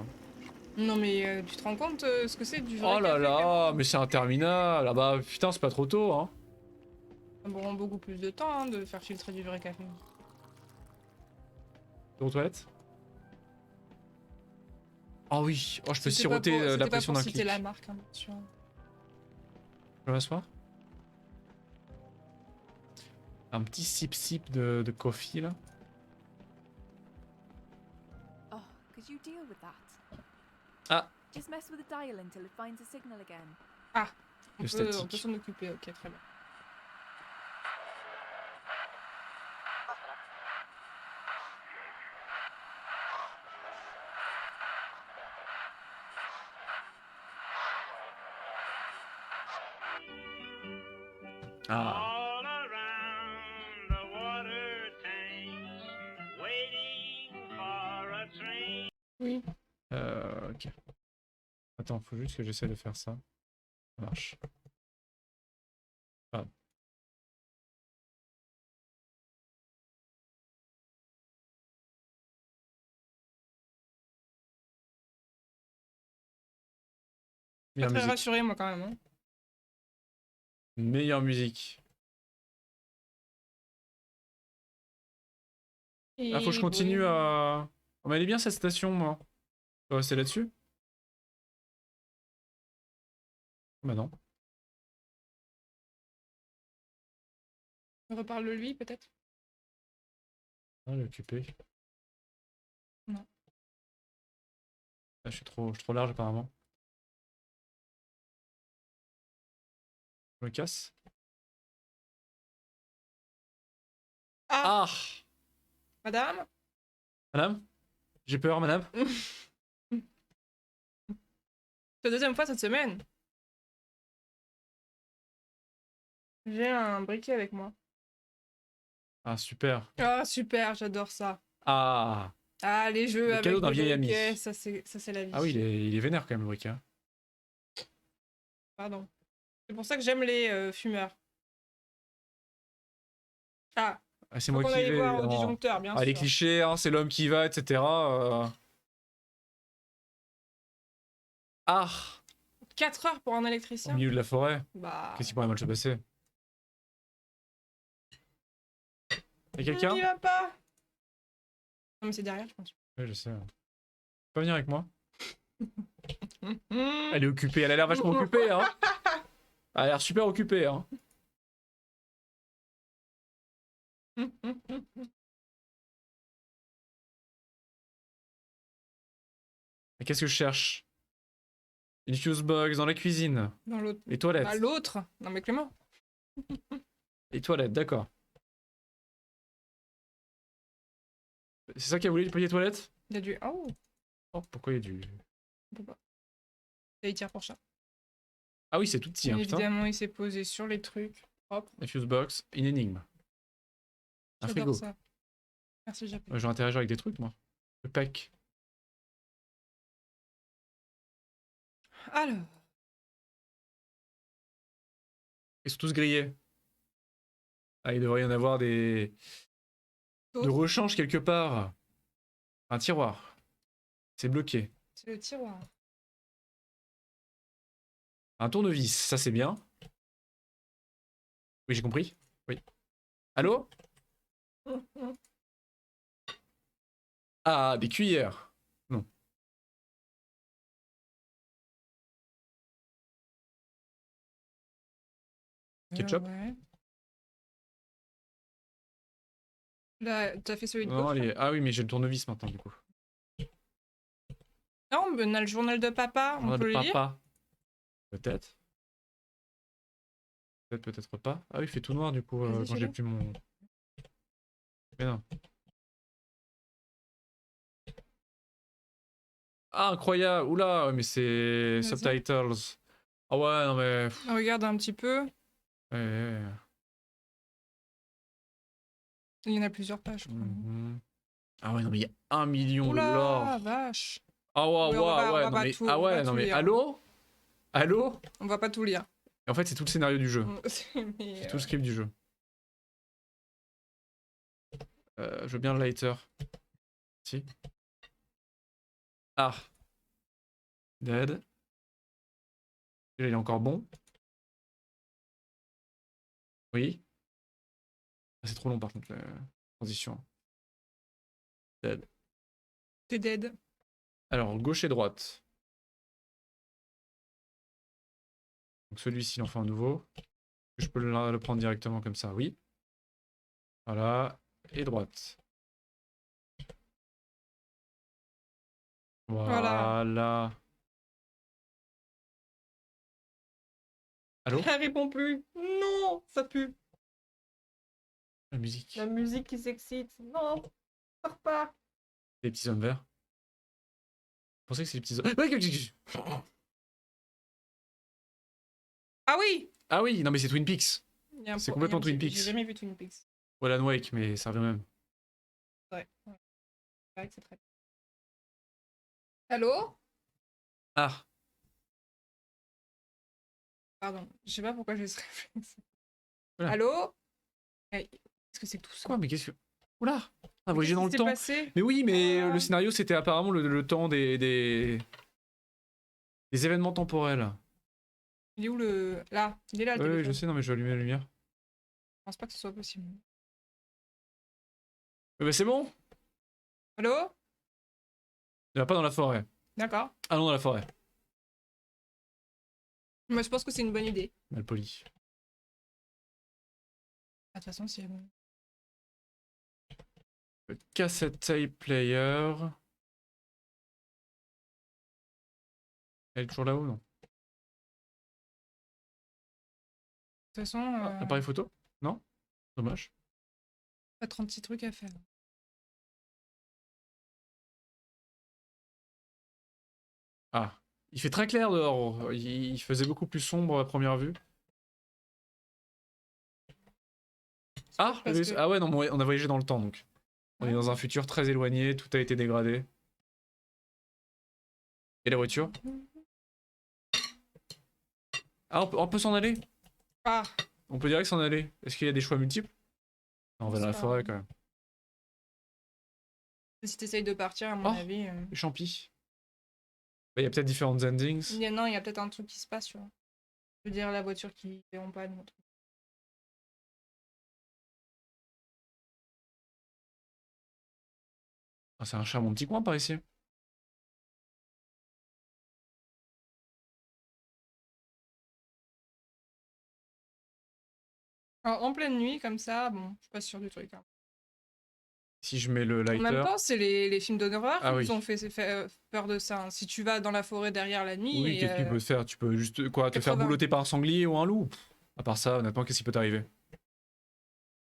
S2: Non mais tu te rends compte ce que c'est du vrai
S1: Oh là
S2: café,
S1: là, mais c'est interminable. Ah bah putain, c'est pas trop tôt, hein.
S2: Ça prend beaucoup plus de temps hein, de faire filtrer du vrai café.
S1: Aux toilettes. Oh oui, oh, je peux
S2: C'était
S1: siroter
S2: pas pour-
S1: la
S2: c'était pas
S1: pression
S2: pour
S1: d'un
S2: citer
S1: clic.
S2: la marque, hein, bien sûr.
S1: Je peux m'asseoir? Un petit sip de coffee là.
S3: Oh, could you deal with that?
S1: Ah.
S3: Just mess with the dial until it finds a signal again.
S2: On
S1: Le
S2: peut
S1: statique.
S2: s'en occuper, ok, très bien.
S1: Ah.
S5: All around the water tank, waiting for a train.
S2: Oui.
S1: Ok. Attends, faut juste que j'essaie de faire ça. Ça marche. Ah.
S2: Pas
S1: Meilleure
S2: très
S1: musique.
S2: rassuré moi quand même. Hein.
S1: Meilleure musique. Ah, faut que je continue à... Oh, mais elle est bien cette station, moi. Je vais rester là-dessus? Bah non.
S2: Reparle lui peut-être.
S1: Ah, elle est occupée.
S2: Non.
S1: Ah, je suis trop large apparemment. Je me casse.
S2: Ah,
S1: Ah!
S2: madame.
S1: Madame? J'ai peur, madame.
S2: C'est la deuxième fois cette semaine. J'ai un briquet avec moi.
S1: Ah, super.
S2: Ah super, j'adore ça.
S1: Ah!
S2: Ah les jeux
S1: Le
S2: avec
S1: cadeau d'un
S2: des
S1: vieil ami.
S2: briquets, ça c'est la vie.
S1: Ah oui, il est vénère quand même, le briquet. Hein.
S2: Pardon. C'est pour ça que j'aime les fumeurs. Ah,
S1: Ah, c'est
S2: faut
S1: moi
S2: qu'on
S1: qui
S2: aille
S1: vais.
S2: voir au
S1: Oh.
S2: disjoncteur, bien
S1: Ah, les
S2: sûr.
S1: clichés, hein, c'est l'homme qui va, etc. Ah!
S2: 4 heures pour un
S1: Au
S2: électricien.
S1: milieu de la forêt.
S2: Bah.
S1: Qu'est-ce qui pourrait mal se passer? Y'a quelqu'un?
S2: Il va pas. Non mais c'est derrière, je pense.
S1: Oui, je sais. Tu peux pas venir avec moi? Elle est occupée, elle a l'air vachement occupée, hein. Elle a l'air super occupée, hein. Mais qu'est-ce que je cherche? Une fuse box dans la cuisine.
S2: Dans l'autre.
S1: Les toilettes.
S2: Bah l'autre. Non mais Clément.
S1: Les toilettes, d'accord. C'est ça qu'elle voulait, du papier toilette?
S2: Il y a du. Oh.
S1: Oh, pourquoi il y a du...
S2: On peut pas. Il tire pour ça.
S1: Ah oui, c'est tout petit, hein, putain.
S2: Évidemment, il s'est posé sur les trucs. Propre.
S1: La fuse box, une énigme. Un
S2: J'adore
S1: frigo.
S2: ça. Merci, Japon.
S1: Ouais, je vais interagir avec des trucs, moi. Le pack.
S2: Alors.
S1: Ils sont tous grillés. Ah, il devrait y en avoir des... de rechange quelque part. Un tiroir. C'est bloqué.
S2: C'est le tiroir.
S1: Un tournevis, ça c'est bien. Oui, j'ai compris. Oui. Allô? Ah, des cuillères. Non. Ketchup?
S2: Ouais. Là, t'as fait celui de
S1: Non,
S2: gauche, là?
S1: ah oui, mais j'ai le tournevis maintenant du coup.
S2: Non, mais on a le journal de papa, on
S1: Journal
S2: peut
S1: de
S2: le lire?
S1: papa. Peut-être. Peut-être, peut-être pas. Ah oui, il fait tout noir du coup
S2: Vas-y,
S1: quand j'ai
S2: fais-le.
S1: plus mon. Mais non. Ah, incroyable! Oula, ouais, mais c'est
S2: Vas-y.
S1: subtitles. Ah ouais, non mais.
S2: Regarde un petit peu.
S1: Ouais, ouais.
S2: Il y en a plusieurs pages, je crois.
S1: Mhm. Ah ouais, non mais il y a 1 million de
S2: Oula,
S1: lore.
S2: vache.
S1: Ah ouais,
S2: Oui,
S1: ouais,
S2: on
S1: ouais,
S2: va
S1: non
S2: pas
S1: mais.
S2: tout,
S1: Ah
S2: on va pas
S1: ouais, non
S2: tout
S1: mais.
S2: lire.
S1: Allô? Allô?
S2: On va pas tout lire.
S1: En fait, c'est tout le scénario du jeu.
S2: Mais,
S1: C'est tout le script du jeu. Je veux bien le lighter. Si. Ah. Dead. Là, il est encore bon. Oui. Ah, c'est trop long par contre, la transition. Dead.
S2: T'es dead.
S1: Alors, gauche et droite. Donc celui-ci, il en fait un nouveau. Je peux le prendre directement comme ça, oui. Voilà. Et droite.
S2: Voilà.
S1: Voilà. Allô?
S2: Elle répond plus. Non, ça pue.
S1: La musique.
S2: La musique qui s'excite. Non, pars pas.
S1: Les petits hommes verts. Je pensais que c'est les petits hommes.
S2: Ah oui.
S1: Ah oui, non mais c'est Twin Peaks.
S2: Il y a un
S1: C'est
S2: po-
S1: complètement
S2: il y a-
S1: Twin Peaks.
S2: J'ai jamais vu Twin Peaks.
S1: Ou Alan Wake, mais ça revient même.
S2: Ouais. Ouais. C'est vrai que c'est très. Allô?
S1: Ah.
S2: Pardon, je sais pas pourquoi j'ai ce réflexe.
S1: Voilà.
S2: Allô? Qu'est-ce que c'est que tout ça?
S1: Quoi, mais qu'est-ce que. Oula! Ah,
S2: Mais
S1: voyager
S2: qu'est-ce
S1: dans
S2: qui
S1: le
S2: s'est
S1: temps.
S2: passé?
S1: Mais oui, mais
S2: Ah.
S1: le scénario c'était apparemment le temps des événements temporels.
S2: Il est où le. Là, il est là le
S1: Oui, je
S2: téléphone.
S1: sais, non mais je vais allumer la lumière.
S2: Je pense pas que ce soit possible.
S1: Bah c'est bon!
S2: Allô?
S1: Il va pas dans la forêt.
S2: D'accord.
S1: Allons dans la forêt.
S2: Moi, je pense que c'est une bonne idée.
S1: Mal poli.
S2: Ah, de toute façon, si.
S1: Cassette tape player. Elle est toujours là-haut, non?
S2: De toute façon,
S1: Appareil photo? Non? Dommage.
S2: pas 36 trucs à faire.
S1: Ah. Il fait très clair dehors. Il faisait beaucoup plus sombre à première vue. Ah,
S2: Parce que-
S1: ah ouais, non, on a voyagé dans le temps donc. On est dans un futur très éloigné, tout a été dégradé. Et la voiture? Ah, on peut s'en aller?
S2: Ah,
S1: On peut direct s'en aller. Est-ce qu'il y a des choix multiples? Non, on va
S2: Je
S1: dans la
S2: sais pas.
S1: forêt quand même.
S2: si t'essayes de partir, à mon
S1: Oh.
S2: avis.
S1: Les champis. Bah, il y a peut-être différentes endings.
S2: Non, il y a peut-être un truc qui se passe, tu vois. Je veux dire, la voiture qui est en panne ou un truc.
S1: Ah, c'est un chat, mon petit coin par ici.
S2: Alors, en pleine nuit, comme ça, bon, je suis pas sûre du truc. Hein.
S1: Si je mets le
S2: En même
S1: lighter.
S2: temps, c'est les films d'horreur
S1: Ah
S2: qui
S1: oui.
S2: nous ont fait peur de ça. Hein. Si tu vas dans la forêt derrière la nuit,
S1: Oui,
S2: et,
S1: qu'est-ce qu'il peut te faire? Tu peux juste quoi, te faire
S2: 80.
S1: boulotter par un sanglier ou un loup? À part ça, honnêtement, qu'est-ce qui peut t'arriver?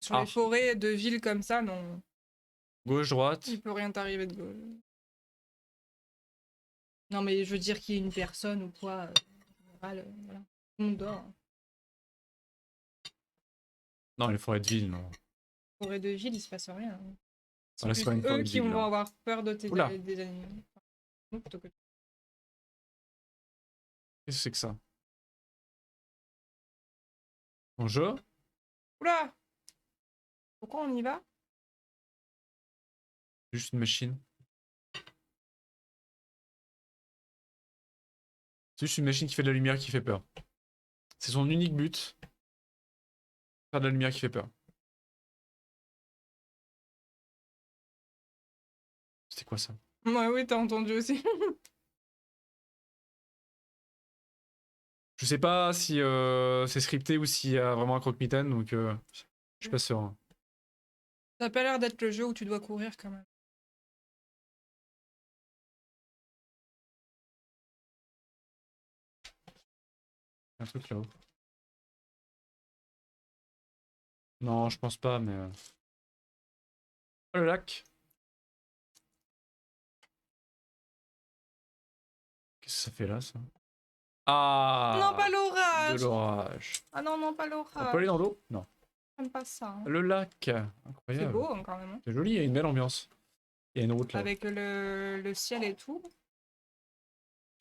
S2: sur
S1: Ah.
S2: les forêts de villes comme ça, non,
S1: Gauche, droite.
S2: il peut rien t'arriver de gauche. Non, mais je veux dire qu'il y ait une personne ou quoi. En général, voilà. Tout le monde dort. Hein.
S1: Non, les forêts de ville, non.
S2: Forêt de ville, il se passe rien. Hein. C'est
S1: Voilà, c'est
S2: plus
S1: pas une forêt
S2: eux
S1: de
S2: qui
S1: ville,
S2: vont
S1: là.
S2: avoir peur de tes
S1: Oula.
S2: des animaux. Nous, plutôt que-
S1: Qu'est-ce que c'est que ça? Bonjour.
S2: Oula! Pourquoi on y va?
S1: Juste une machine. C'est juste une machine qui fait de la lumière qui fait peur. C'est son unique but. Faire de la lumière qui fait peur. C'était quoi ça?
S2: Ouais, oui, t'as entendu aussi.
S1: Je sais pas si c'est scripté ou s'il y a vraiment un croque-mitaine, donc je suis pas sûr. Hein.
S2: Ça a pas l'air d'être le jeu où tu dois courir quand même.
S1: Un truc là-haut. Non, je pense pas, mais... Oh, le lac. Qu'est-ce que ça fait là, ça? Ah!
S2: Non, pas
S1: De
S2: l'orage.
S1: l'orage.
S2: Ah non, non, pas
S1: On peut aller
S2: l'orage.
S1: dans l'eau? Non.
S2: J'aime pas ça. Hein.
S1: Le lac.
S2: C'est
S1: Incroyable.
S2: beau hein, quand même. Hein.
S1: C'est joli, il y a une belle ambiance. Il y a une route là.
S2: Avec le ciel et tout.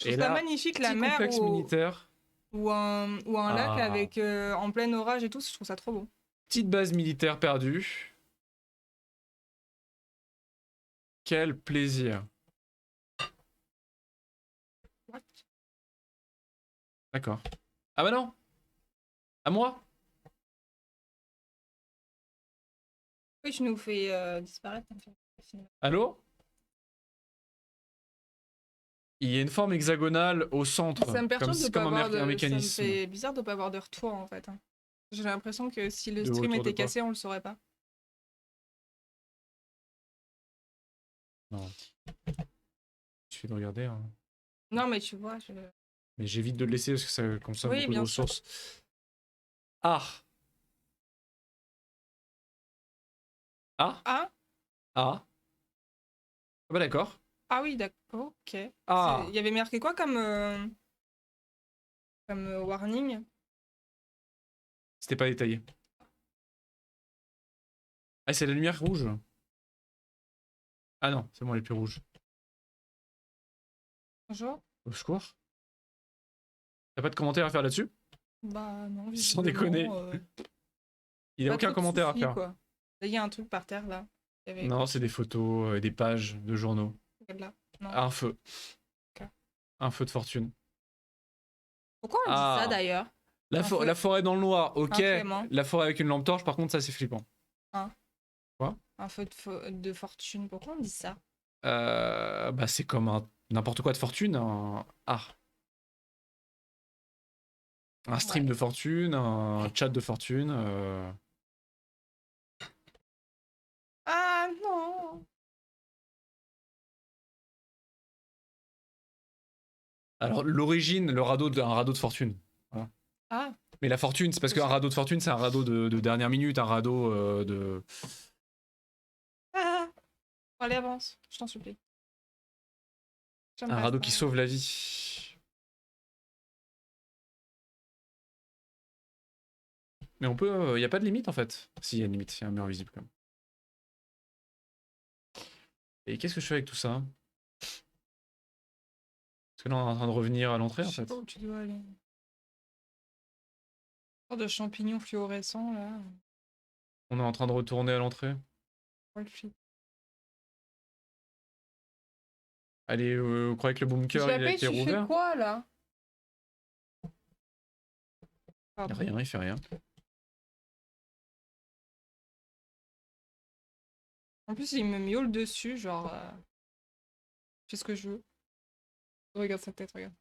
S2: Je
S1: Et
S2: trouve ça
S1: là,
S2: magnifique la
S1: petit
S2: mer
S1: complexe militaire.
S2: ou un lac
S1: Ah.
S2: avec en plein orage et tout. Je trouve ça trop beau.
S1: Petite base militaire perdue. Quel plaisir.
S2: What?
S1: D'accord. Ah bah non. À moi.
S2: Oui, tu nous fais disparaître.
S1: Allô? Il y a une forme hexagonale au centre.
S2: Ça me perturbe
S1: comme,
S2: de
S1: comme
S2: pas avoir
S1: un
S2: de...
S1: mécanisme.
S2: Ça me fait bizarre de pas avoir de retour en fait. Hein. J'ai l'impression que si le
S1: De
S2: stream
S1: retour de
S2: était
S1: quoi?
S2: cassé, on le saurait pas.
S1: Non. Je suis de regarder. Hein.
S2: Non, mais tu vois,
S1: Mais j'évite de le laisser parce que ça consomme
S2: Oui,
S1: beaucoup de
S2: bien sûr.
S1: ressources. Ah. Ah.
S2: Ah,
S1: Ah. Ah bah d'accord.
S2: ah oui, d'accord, ok.
S1: Ah.
S2: Il y avait marqué quoi comme warning?
S1: C'était pas détaillé. Ah, c'est la lumière rouge. Ah non, c'est moi les plus rouges.
S2: Bonjour.
S1: Au secours. T'as pas de commentaire à faire là-dessus?
S2: Bah non,
S1: Sans
S2: visiblement,
S1: déconner. Il n'y a
S2: pas
S1: aucun
S2: trop de
S1: commentaire à
S2: soucis,
S1: faire.
S2: quoi. Là, il y a un truc par terre là. Il y avait-
S1: Non, c'est des photos et des pages de journaux.
S2: Regarde là. Non.
S1: Un feu.
S2: Ok.
S1: Un feu de fortune.
S2: Pourquoi on dit
S1: Ah.
S2: ça d'ailleurs? Un feu.
S1: La forêt dans le noir, ok.
S2: Inclément.
S1: La forêt avec une lampe torche, par contre, ça c'est flippant.
S2: Un feu de fortune. Pourquoi on dit ça?
S1: Bah c'est comme n'importe quoi de fortune. Ah. Un stream
S2: Ouais.
S1: de fortune, un chat de fortune.
S2: Ah non!
S1: Alors l'origine, un radeau de fortune.
S2: Ah,
S1: Mais la fortune, c'est parce qu'un radeau de fortune, c'est un radeau de dernière minute, un radeau de...
S2: ah! Allez, avance, je t'en supplie. J'aime
S1: Un
S2: pas
S1: radeau
S2: ça.
S1: qui sauve la vie. Mais on peut... y a pas de limite en fait. Si, y a une limite, il y a un mur invisible quand même. Et qu'est-ce que je fais avec tout ça? Parce que là on est en train de revenir à l'entrée en
S2: Je sais
S1: fait.
S2: pas où tu dois aller. Sorte de champignons fluorescents là.
S1: On est en train de retourner à l'entrée.
S2: Oh, le flic.
S1: Allez, vous croyez que le bunker il a
S2: J'appelle,
S1: été
S2: tu fais
S1: rouvert?
S2: quoi là?
S1: Y a
S2: Pardon.
S1: rien, il fait rien.
S2: En plus, il me miaule dessus, genre. Je fais ce que je veux. Regarde sa tête, regarde.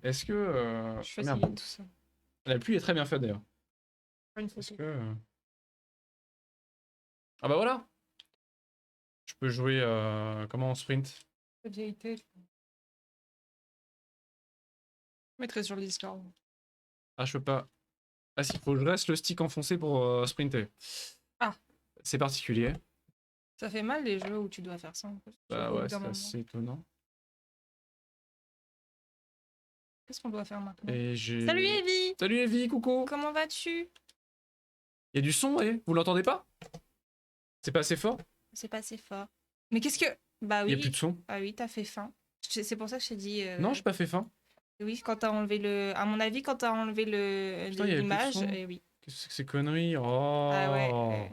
S1: Est-ce que...
S2: Je suis
S1: merde.
S2: fatiguée de tout ça.
S1: La pluie est très bien faite d'ailleurs.
S2: Pas une
S1: Est-ce
S2: photo.
S1: que... Ah bah voilà! Je peux jouer comment en sprint?
S2: Cette vérité. Je mettrai sur le Discord.
S1: Ah je peux pas. Ah si, faut que je reste le stick enfoncé pour sprinter.
S2: Ah.
S1: C'est particulier.
S2: Ça fait mal les jeux où tu dois faire ça en plus.
S1: Bah
S2: Au bout
S1: ouais,
S2: d'un
S1: c'est
S2: moment.
S1: assez étonnant.
S2: Qu'est-ce qu'on doit faire maintenant?
S1: Et j'ai...
S2: Salut Evie!
S1: Salut Evie, coucou!
S2: Comment vas-tu?
S1: Il y a du son, vous l'entendez pas? C'est pas assez fort?
S2: C'est pas assez fort. Mais qu'est-ce que... Bah
S1: Il y a
S2: oui.
S1: plus de son?
S2: Ah oui, t'as fait faim. C'est pour ça que je t'ai dit...
S1: Non, j'ai pas fait faim.
S2: Oui, quand t'as enlevé le... À mon avis, quand t'as enlevé
S1: Putain, il y avait plus de
S2: l'image...
S1: son.
S2: oui.
S1: Qu'est-ce que c'est que ces conneries? Oh!
S2: Ah ouais.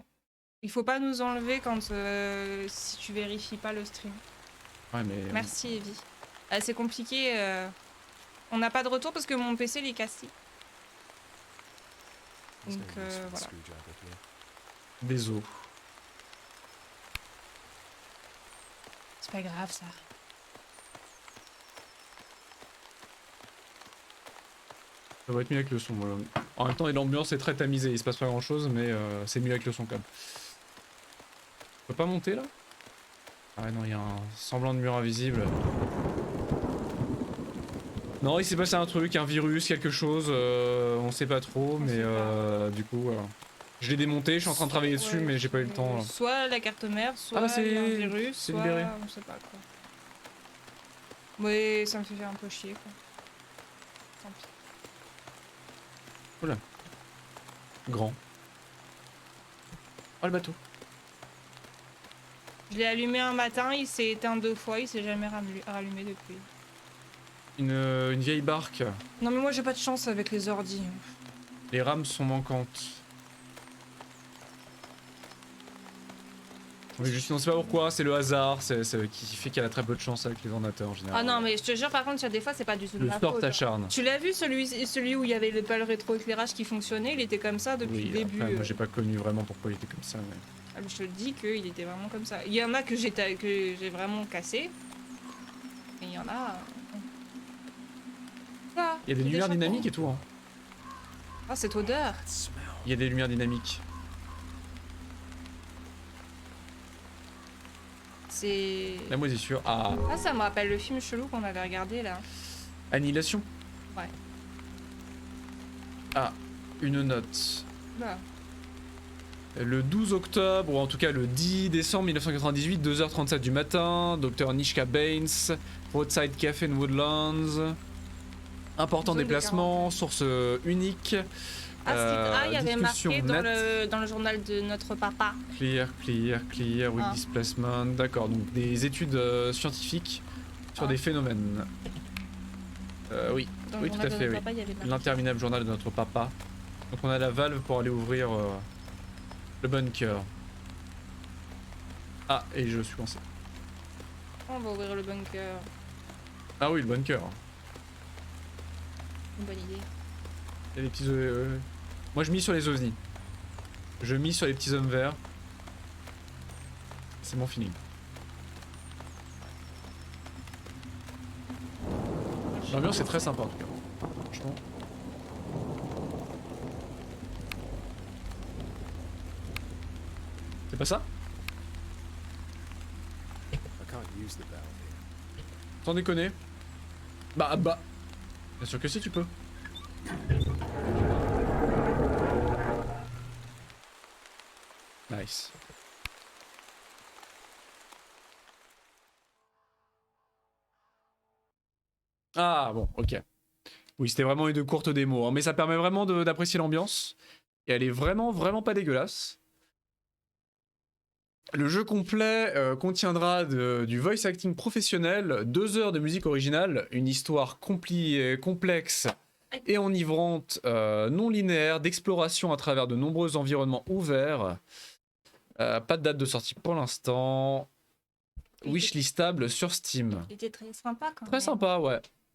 S2: Il faut pas nous enlever quand si tu vérifies pas le stream.
S1: Ouais, mais...
S2: Merci Evie. C'est compliqué. On n'a pas de retour parce que mon PC il est cassé.
S4: There's
S2: Donc
S4: no use for the
S2: voilà.
S4: screwdriver here.
S1: Des os.
S2: C'est pas grave ça.
S1: Ça va être mieux avec le son. Voilà. En même temps, l'ambiance est très tamisée, il se passe pas grand chose, mais c'est mieux avec le son quand même. On peut pas monter là? Ah non, il y a un semblant de mur invisible. Non, il s'est passé un truc, un virus, quelque chose, on sait pas trop, mais du coup, voilà. Je l'ai démonté, je suis en train de travailler dessus,
S2: Ouais,
S1: mais j'ai pas eu le temps. Là.
S2: Soit la carte mère, soit
S1: bah, c'est-
S2: il y a un virus,
S1: c'est
S2: soit
S1: libéré.
S2: on sait pas quoi. Oui, ça me fait un peu chier quoi. Tant pis.
S1: Grand. Oh le bateau.
S2: Je l'ai allumé un matin, il s'est éteint 2 fois, il s'est jamais rallumé depuis.
S1: Une vieille barque.
S2: Non mais moi j'ai pas de chance avec les ordis.
S1: Les rames sont manquantes. Oui, juste on sait pas pourquoi, c'est le hasard, c'est qui fait qu'elle a très peu de chance avec les ordinateurs en général.
S2: Ah non mais je te jure par contre il y a des fois c'est pas du tout de
S1: Le
S2: ma
S1: sort
S2: faute.
S1: t'acharne.
S2: Tu l'as vu celui où il y avait pas le rétroéclairage qui fonctionnait, il était comme ça depuis
S1: Oui,
S2: le début.
S1: après, moi j'ai pas connu vraiment pourquoi il était comme ça. Mais...
S2: Ah, mais je te le dis qu'il était vraiment comme ça. Il y en a que j'ai vraiment cassé. Et il y en a. Ah,
S1: Il y a des lumières
S2: chapeaux.
S1: dynamiques et tout. Hein.
S2: Ah cette odeur.
S4: That smell.
S1: Il y a des lumières dynamiques.
S2: C'est.
S1: La moisissure. Ah,
S2: Ah ça me rappelle le film chelou qu'on avait regardé là.
S1: annihilation.
S2: Ouais.
S1: Ah, une note.
S2: Bah.
S1: Le 12 octobre, ou en tout cas le 10 décembre 1998, 2h37 du matin, Dr Nishka Baines, Roadside Cafe in Woodlands. Important
S2: Zone de
S1: déplacement, source unique.
S2: Il y avait
S1: discussion
S2: marqué
S1: nette.
S2: dans le journal de notre papa.
S1: Clear, weak
S2: Ah.
S1: displacement. D'accord, donc des études scientifiques sur
S2: Ah.
S1: des phénomènes. Oui,
S2: Dans
S1: Oui,
S2: le
S1: tout
S2: journal
S1: à
S2: de
S1: fait,
S2: notre
S1: oui.
S2: papa, il y avait marqué.
S1: l'interminable journal de notre papa. Donc on a la valve pour aller ouvrir le bunker. Ah, et je suis coincé.
S2: On va ouvrir le bunker.
S1: Ah oui, le bunker.
S2: Une bonne idée.
S1: Il y a des petits Moi je mise sur les ovnis. Je mise sur les petits hommes verts. C'est mon feeling. L'ambiance est très sympa en tout cas. Franchement. C'est pas ça?
S4: I can't use the valve here.
S1: Sans déconner. Bah. Bien sûr que si tu peux. Nice. Ah bon, ok. Oui, c'était vraiment une de courte démo, hein, mais ça permet vraiment d'apprécier l'ambiance. Et elle est vraiment pas dégueulasse. Le jeu complet contiendra du voice acting professionnel, 2 heures de musique originale, une histoire complexe et enivrante, non linéaire, d'exploration à travers de nombreux environnements ouverts. Pas de date de sortie pour l'instant. Wishlistable sur Steam.
S2: Il était très sympa quand même.
S1: Très sympa, ouais.